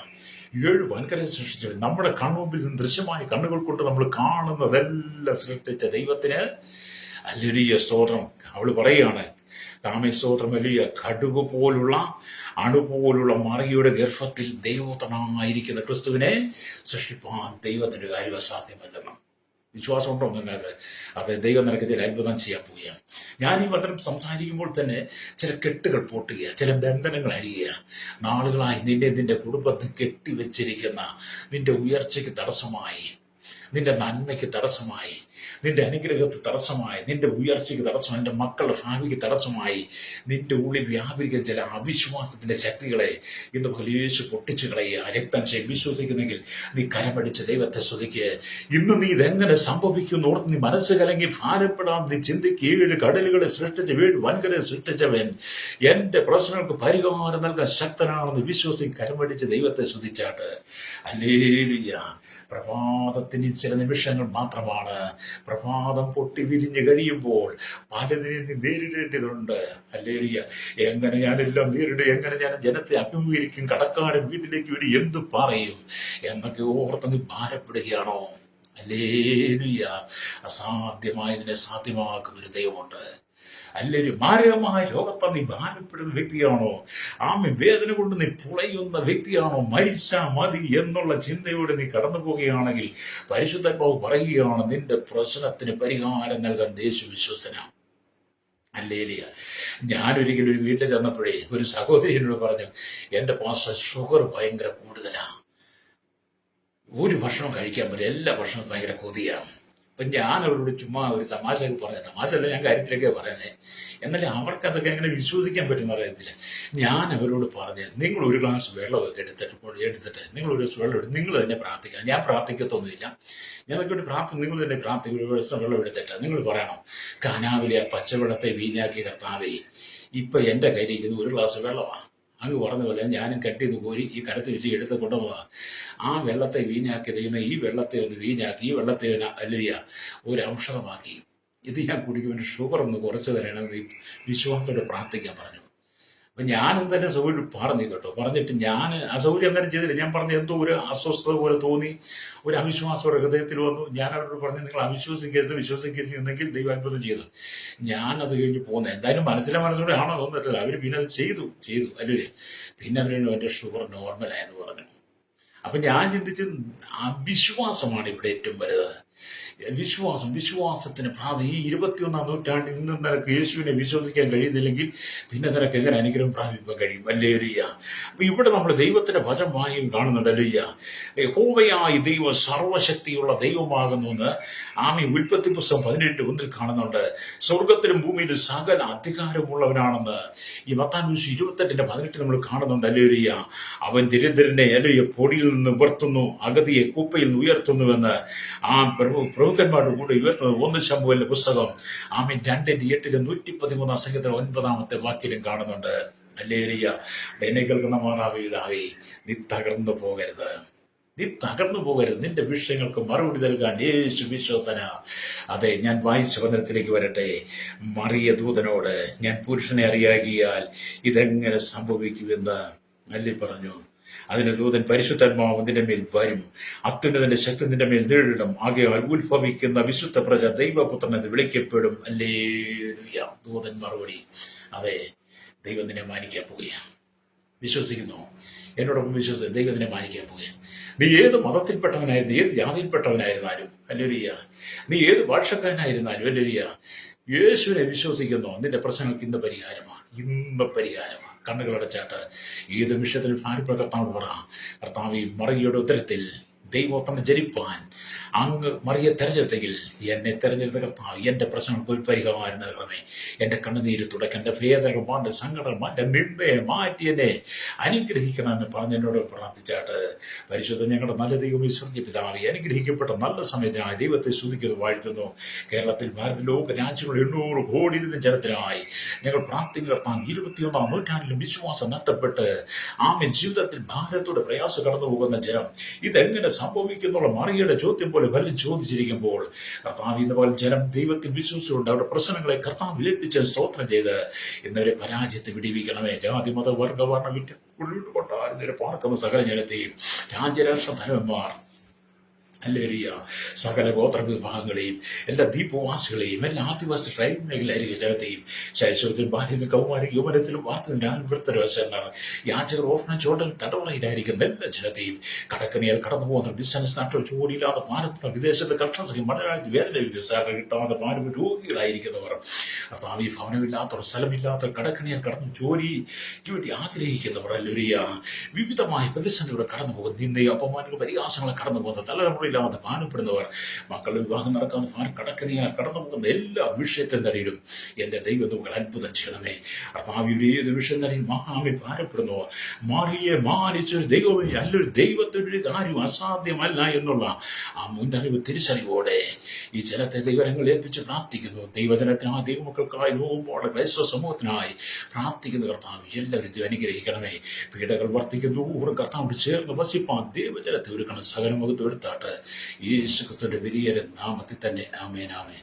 7 വൻകരയെ സൃഷ്ടിച്ചവൻ. നമ്മുടെ കൺമുമ്പിൽ നിന്ന് ദൃശ്യമായ കണ്ണുകൾ കൊണ്ട് നമ്മൾ കാണുന്നതെല്ലാം സൃഷ്ടിച്ച ദൈവത്തിന് ഹല്ലേലൂയ, സ്തോത്രം. അവള് പറയുകയാണ്, സ്തോത്രം. ഹല്ലേലൂയ. കടുക് പോലുള്ള അണുപോലുള്ള മറിയുടെ ഗർഭത്തിൽ ദൈവപുത്രനായിരിക്കുന്ന ക്രിസ്തുവിനെ സൃഷ്ടിപ്പാൻ ദൈവത്തിന്റെ കാര്യം അസാധ്യമല്ലെന്ന്. വിശ്വാസം ഉണ്ടോ നിങ്ങൾക്ക്? അത് ദൈവം നിനക്ക് ചില അത്ഭുതം ചെയ്യാൻ പോവുകയാണ്. ഞാൻ ഈ വചനം സംസാരിക്കുമ്പോൾ തന്നെ ചില കെട്ടുകൾ പൊട്ടുക, ചില ബന്ധനങ്ങൾ അഴിയുക. നാളുകളായി നിന്റെ കുടുംബത്തെ കെട്ടിവെച്ചിരിക്കുന്ന നിന്റെ ഉയർച്ചയ്ക്ക് തടസ്സമായി, നിന്റെ നന്മയ്ക്ക് തടസ്സമായി, നിന്റെ അനുഗ്രഹത്തിന് തടസ്സമായി, നിന്റെ ഉയർച്ചയ്ക്ക് തടസ്സമായി, നിന്റെ മക്കളുടെ ഭാവിക്ക് തടസ്സമായി, നിന്റെ ഉള്ളിൽ വ്യാപരിക്കുന്ന ചില അവിശ്വാസത്തിന്റെ ശക്തികളെ ഇന്ന് യേശു പൊട്ടിച്ചു കളയുക. രക്തം വിശ്വസിക്കുന്നെങ്കിൽ നീ കരമടിച്ച് ദൈവത്തെ സ്തുതിക്കുക. ഇന്ന് നീ ഇതെങ്ങനെ സംഭവിക്കുന്നു ഓർത്ത് നീ മനസ്സ് കലങ്ങി ഭാരപ്പെടാൻ നീ ചിന്തിക്കുക. 7 കടലുകളെ സൃഷ്ടിച്ച 7 വൻകരയെ സൃഷ്ടിച്ചവൻ എന്റെ പ്രശ്നങ്ങൾക്ക് പരിഹാരം നൽകാൻ ശക്തനാണെന്ന് വിശ്വസിച്ച് കരമടിച്ച് ദൈവത്തെ സ്തുതിച്ചാട്ട്. ഹല്ലേലൂയ. പ്രഭാതത്തിന് ചില നിമിഷങ്ങൾ മാത്രമാണ്. പ്രഭാതം പൊട്ടി വിരിഞ്ഞു കഴിയുമ്പോൾ പലതിനെ നേരിടേണ്ടതുണ്ട്. ഹല്ലേലൂയ. എങ്ങനെ ഞാനെല്ലാം നേരിടും, എങ്ങനെ ഞാൻ ജനത്തെ അഭിമുഖീകരിക്കും, കടക്കാരൻ വീട്ടിലേക്ക് വരും, എന്തു പറയും എന്നൊക്കെ ഓർത്ത് നീ ഭാരപ്പെടുകയാണോ? ഹല്ലേലൂയ. അസാധ്യമായതിനെ സാധ്യമാക്കുന്ന ഒരു ദൈവമുണ്ട്. അല്ലെങ്കിൽ മാരകമായ രോഗത്തെ നീ ഭാരപ്പെടുന്ന വ്യക്തിയാണോ? വേദന കൊണ്ട് നീ പുളയുന്ന വ്യക്തിയാണോ? മരിച്ചാ മതി എന്നുള്ള ചിന്തയോടെ നീ കടന്നു പോവുകയാണെങ്കിൽ പരിശുദ്ധാത്മാവ് പറയുകയാണ്, നിന്റെ പ്രശ്നത്തിന് പരിഹാരം നൽകാൻ യേശു വിശ്വസ്തനാണ്. ഹല്ലേലൂയ. ഞാനൊരിക്കലും ഒരു വീട്ടിൽ ചെന്നപ്പോഴേ ഒരു സഹോദരി എന്നോട് പറഞ്ഞു, എന്റെ പാസ്റ്റർ ഷുഗർ ഭയങ്കര കൂടുതലാണ്, ഒരു ഭക്ഷണം കഴിക്കാൻ പറ്റില്ല, എല്ലാ ഭക്ഷണവും ഭയങ്കര കൊതിയാണ്. അപ്പം ഞാൻ അവരോട് ചുമ്മാ ഒരു തമാശയൊക്കെ പറയാം, തമാശയല്ല, ഞാൻ കാര്യത്തിലൊക്കെ പറയുന്നത്. എന്നാലും അവർക്ക് അതൊക്കെ എങ്ങനെ വിശ്വസിക്കാൻ പറ്റുന്ന അറിയത്തില്ല. ഞാൻ അവരോട് പറഞ്ഞ്, നിങ്ങൾ ഒരു ഗ്ലാസ് വെള്ളമൊക്കെ എടുത്തിട്ട് നിങ്ങൾ ഒരു ഗ്ലാസ് വെള്ളം എടുത്ത് നിങ്ങൾ തന്നെ പ്രാർത്ഥിക്കണം. ഞാൻ പ്രാർത്ഥിക്കത്തൊന്നുമില്ല, ഞങ്ങൾക്ക് വേണ്ടി നിങ്ങൾ തന്നെ പ്രാർത്ഥിക്കും. ഒരു ദിവസം വെള്ളം എടുത്തിട്ട് നിങ്ങൾ പറയണം, കാനാവിലെ ആ പച്ചവെള്ളത്തെ വീഞ്ഞാക്കിയ കർത്താവേ, ഇപ്പം എൻ്റെ കയ്യിലിരിക്കുന്ന ഒരു ഗ്ലാസ് വെള്ളമാണ്. അങ്ങ് പറഞ്ഞ പോലെ ഞാനും കട്ട് ചെയ്ത് കോരി ഈ കരത്ത് വെച്ച് എടുത്ത് കൊണ്ടുപോകാം. ആ വെള്ളത്തെ വീഞ്ഞാക്കി ദൈവമേ, ഈ വെള്ളത്തെ ഒന്ന് വീഞ്ഞാക്കി, ഈ വെള്ളത്തെ അല്ലിയ ഒരു ഔഷധമാക്കി, ഇത് ഞാൻ കുടിക്കുമ്പോൾ ഷുഗർ ഒന്ന് കുറച്ച് തരണമെന്ന് വിശ്വാസത്തോടെ പ്രാർത്ഥിക്കാൻ പറഞ്ഞു. അപ്പം ഞാൻ എന്തായാലും സൗകര്യം പറഞ്ഞു കേട്ടോ. പറഞ്ഞിട്ട് ഞാൻ അസൗകര്യം എന്തായാലും ചെയ്തില്ല. ഞാൻ പറഞ്ഞ എന്തോ ഒരു അസ്വസ്ഥത പോലെ തോന്നി, ഒരു അവിശ്വാസം ഹൃദയത്തിൽ വന്നു. ഞാൻ അവരോട് പറഞ്ഞു, നിങ്ങൾ വിശ്വസിക്കരുതെങ്കിൽ ദൈവം അത്ഭുതം ചെയ്തു. ഞാനത് കഴിഞ്ഞ് പോകുന്നത് എന്തായാലും മനസ്സിലൂടെ ആണോ തോന്നിട്ടില്ല. അവർ പിന്നെ അത് ചെയ്തു അല്ലേ. പിന്നെ അവർ എൻ്റെ ഷുഗർ നോർമലായെന്ന് പറഞ്ഞു. അപ്പം ഞാൻ ചിന്തിച്ച്, അവിശ്വാസമാണ് ഇവിടെ ഏറ്റവും വലുത്. വിശ്വാസത്തിന് ഈ 21-ാം നൂറ്റാണ്ടിൽ ഇന്നും നിനക്ക് യേശുവിനെ വിശ്വസിക്കാൻ കഴിയുന്നില്ലെങ്കിൽ പിന്നെ നിനക്ക് എങ്ങനെ അനുഗ്രഹം പ്രാപിക്കാൻ കഴിയും? അല്ലേലൂയ്യ. അപ്പൊ ഇവിടെ നമ്മൾ ദൈവത്തിന്റെ വചനം വായും കാണുന്നുണ്ട്. അല്ലേലൂയ്യ. യഹോവയായ ദൈവം സർവശക്തിയുള്ള ദൈവമാകുന്നു എന്ന് ഉൽപ്പത്തി പുസ്തകം 18:1 കാണുന്നുണ്ട്. സ്വർഗത്തിലും ഭൂമിയിലും സകല അധികാരമുള്ളവനാണെന്ന് ഈ മത്തായി 28:18 നമ്മൾ കാണുന്നുണ്ട്. അല്ലേലൂയ്യ. അവൻ ദരിദ്രനെ പൊടിയിൽ നിന്ന് ഉയർത്തുന്നു, അഗതിയെ കൂപ്പയിൽ നിന്ന് ഉയർത്തുന്നുവെന്ന് പ്രമുഖന്മാരുടെ കൂടെ ഉയർത്തുന്നത് 1 ശമൂവേലിന്റെ പുസ്തകം 2:8 113 സംഗീതം 9 വാക്യം കാണുന്നുണ്ട്. ഹല്ലേലൂയ. എന്നെ കേൾക്കുന്ന മാതാപിതാവേ, നീ തകർന്നു പോകരുത്. നിന്റെ വിഷയങ്ങൾക്ക് മറുപടി നൽകാൻ യേശു വിശ്വസ്തന. അതെ, ഞാൻ വായിച്ച വചനത്തിലേക്ക് വരട്ടെ. മറിയ ദൂതനോട്, ഞാൻ പുരുഷനെ അറിയാകിയാൽ ഇതെങ്ങനെ സംഭവിക്കുമെന്ന് അല്ലി പറഞ്ഞു. അതിന് ദൂതൻ, പരിശുദ്ധാത്മാവ് നിന്റെ മേൽ വരും, അത്യുന്നതന്റെ ശക്തി നിന്റെ മേൽ നേരിടും, ആകയാൽ ഉത്ഭവിക്കുന്ന വിശുദ്ധ പ്രജ ദൈവപുത്രൻ എന്ന് വിളിക്കപ്പെടും. ഹല്ലേലൂയ. ദൂതൻ മറുപടി, അതെ, ദൈവം നിന്നെ മാനിക്കാൻ പോവുകയാണ്. വിശ്വസിക്കുന്നു? എന്നോടൊപ്പം വിശ്വസിച്ച് ദൈവം നിന്നെ മാനിക്കാൻ പോവുകയാണ്. നീ ഏത് മതത്തിൽപ്പെട്ടവനായിരുന്നു, ഏത് ജാതിയിൽപ്പെട്ടവനായിരുന്നാലും, ഹല്ലേലൂയ, നീ ഏത് ഭാഷക്കാരനായിരുന്നാലും, ഹല്ലേലൂയ, യേശുവിനെ വിശ്വസിക്കുന്നു, നിന്റെ പ്രശ്നങ്ങൾക്ക് ഇന്ന് പരിഹാരമാണ്. കണ്ണുകളടച്ചാട്ട് ഏത് വിഷയത്തിൽ ഭാര്യപ്രകർത്താവ് പറ, കർത്താവ് മറിയുടെ ഉത്തരത്തിൽ ദൈവോത്തരം ജനിപ്പാൻ അങ്ങ് മറിയെ തെരഞ്ഞെടുത്തെങ്കിൽ എന്നെ തെരഞ്ഞെടുത്ത കർത്താവ് എൻ്റെ പ്രശ്നങ്ങൾക്ക് ഒരു പരിഹാരം നൽകണമേ. എൻ്റെ കണ്ണുനീര് തുടക്കം, എൻ്റെ വേദനകൾ മാറ്റി, സങ്കടം മാറ്റി, നിന്ദയെ മാറ്റി എന്നെ അനുഗ്രഹിക്കണമെന്ന് പറഞ്ഞ് എന്നോട് പ്രാർത്ഥിച്ചാട്ട്, പരിശുദ്ധ ഞങ്ങളുടെ നല്ല ദൈവം സ്വർഗ്ഗീയ പിതാവേ, അനുഗ്രഹിക്കപ്പെട്ട നല്ല സമയത്തിനായി ദൈവത്തെ സ്തുതിക്കുന്നു, വാഴ്ത്തുന്നു. കേരളത്തിൽ, ഭാരത, ലോക രാജ്യങ്ങൾ 800 കോടി ജനത്തിനായി ഞങ്ങൾ പ്രാർത്ഥിക്കുന്ന കർത്താവ് 21-ാം നൂറ്റാണ്ടിലും വിശ്വാസം നഷ്ടപ്പെട്ട് ജീവിതത്തിൽ ഭാരത്തോടെ പ്രയാസം കടന്നു പോകുന്ന ജനം ഇതെങ്ങനെ സംഭവിക്കുന്നുള്ള മറിയുടെ ചോദ്യം പോലെ വല്ലതും ചോദിച്ചിരിക്കുമ്പോൾ, കർത്താവ് ഇന്ന് പോലെ ജനം ദൈവത്തിൽ വിശ്വസിച്ചുകൊണ്ട് അവരുടെ പ്രശ്നങ്ങളെ കർത്താവ് വിലപിച്ച് സ്തോത്രം ചെയ്ത് ഇന്നവരെ പരാജയത്തെ വിടിവിക്കണമേ. ജാതി മത വർഗ വർണ്ണ വിട്ടുകൊണ്ടായിരുന്നവരെ പാർക്കുന്ന സകല ജനത്തെയും, രാജ്യരാഷ്ട്ര ധനവന്മാർ, ഹല്ലേലൂയ, സകല ഗോത്ര വിഭാഗങ്ങളെയും, എല്ലാ ദ്വീപവാസികളെയും, എല്ലാ ആദിവാസി ട്രൈബ് മേഖലയിലെ ജനത്തെയും, ശൈശവത്തിലും ബാല്യത്തിലും കൗമാരി യുവനത്തിലും വാർത്തയിലും വൃത്തരവസരങ്ങൾ, യാചകർ, ഓർഫനേജ്, ഹോട്ടൽ തടവറയിലായിരിക്കുന്ന എല്ലാ ജനത്തെയും, കടക്കണിയാൽ കടന്നു പോകുന്ന ബിസിനസ് നാട്ടിൽ ജോലിയില്ലാതെ ഭാരപ്പെട്ട, വിദേശത്ത് കഷ്ടം മലയാളത്തിൽ വേദന കിട്ടാതെ ഭാരം രോഗികളായിരിക്കുന്നവർ, കർത്താവ് ഈ ഭവനമില്ലാത്തവർ, സ്ഥലമില്ലാത്തവർ, കടക്കണിയാൽ കടന്നു ജോലിക്ക് വേണ്ടി ആഗ്രഹിക്കുന്നവർ, ഹല്ലേലൂയ, വിവിധമായ പ്രതിസന്ധിയുടെ കടന്നു പോകുന്ന നിന്ദയും അപമാനങ്ങൾ പരിഹാസങ്ങളെ കടന്നു പോകുന്ന തലമുറയില്ലാതെ ഭാരപ്പെടുന്നവർ, മക്കളുടെ വിവാഹം നടക്കാതെ കടക്കണിയാൽ കടന്നു പോകുന്ന എല്ലാ വിഷയത്തിനും തടയിലും എൻ്റെ ദൈവം നമുക്ക് അത്ഭുതം ചെയ്യണമേ. കർത്താവിന്റെ ഏത് വിഷയം തടയും ഭാരപ്പെടുന്നു, മാറിയെ മാനിച്ചൊരു ദൈവമേ, അല്ലൊരു ദൈവത്തിൻ്റെ ഒരു കാര്യം അസാധ്യമല്ല എന്നുള്ള ആ മുന്നറിവ് തിരിച്ചറിവോടെ ഈ ജനത്തെ ദൈവങ്ങൾ ഏൽപ്പിച്ച് പ്രാർത്ഥിക്കുന്നു. ദൈവജനത്തിനായി, ദൈവമക്കൾക്കായി, ലോകമ്പോള ക്രൈസ്തവ സമൂഹത്തിനായി പ്രാർത്ഥിക്കുന്ന കർത്താവ് എല്ലാവരും അനുഗ്രഹിക്കണമേ. പീഡകൾ വർദ്ധിക്കുന്നു, കർത്താവോട് ചേർന്ന് വസിപ്പാൻ ദൈവജനത്തെ ഒരുക്കണം. സകല മുഖത്ത് എടുത്താട്ട് യേശു ക്രിസ്തുവിന്റെ വലിയ നാമത്തിൽ തന്നെ. ആമേൻ, ആമേൻ.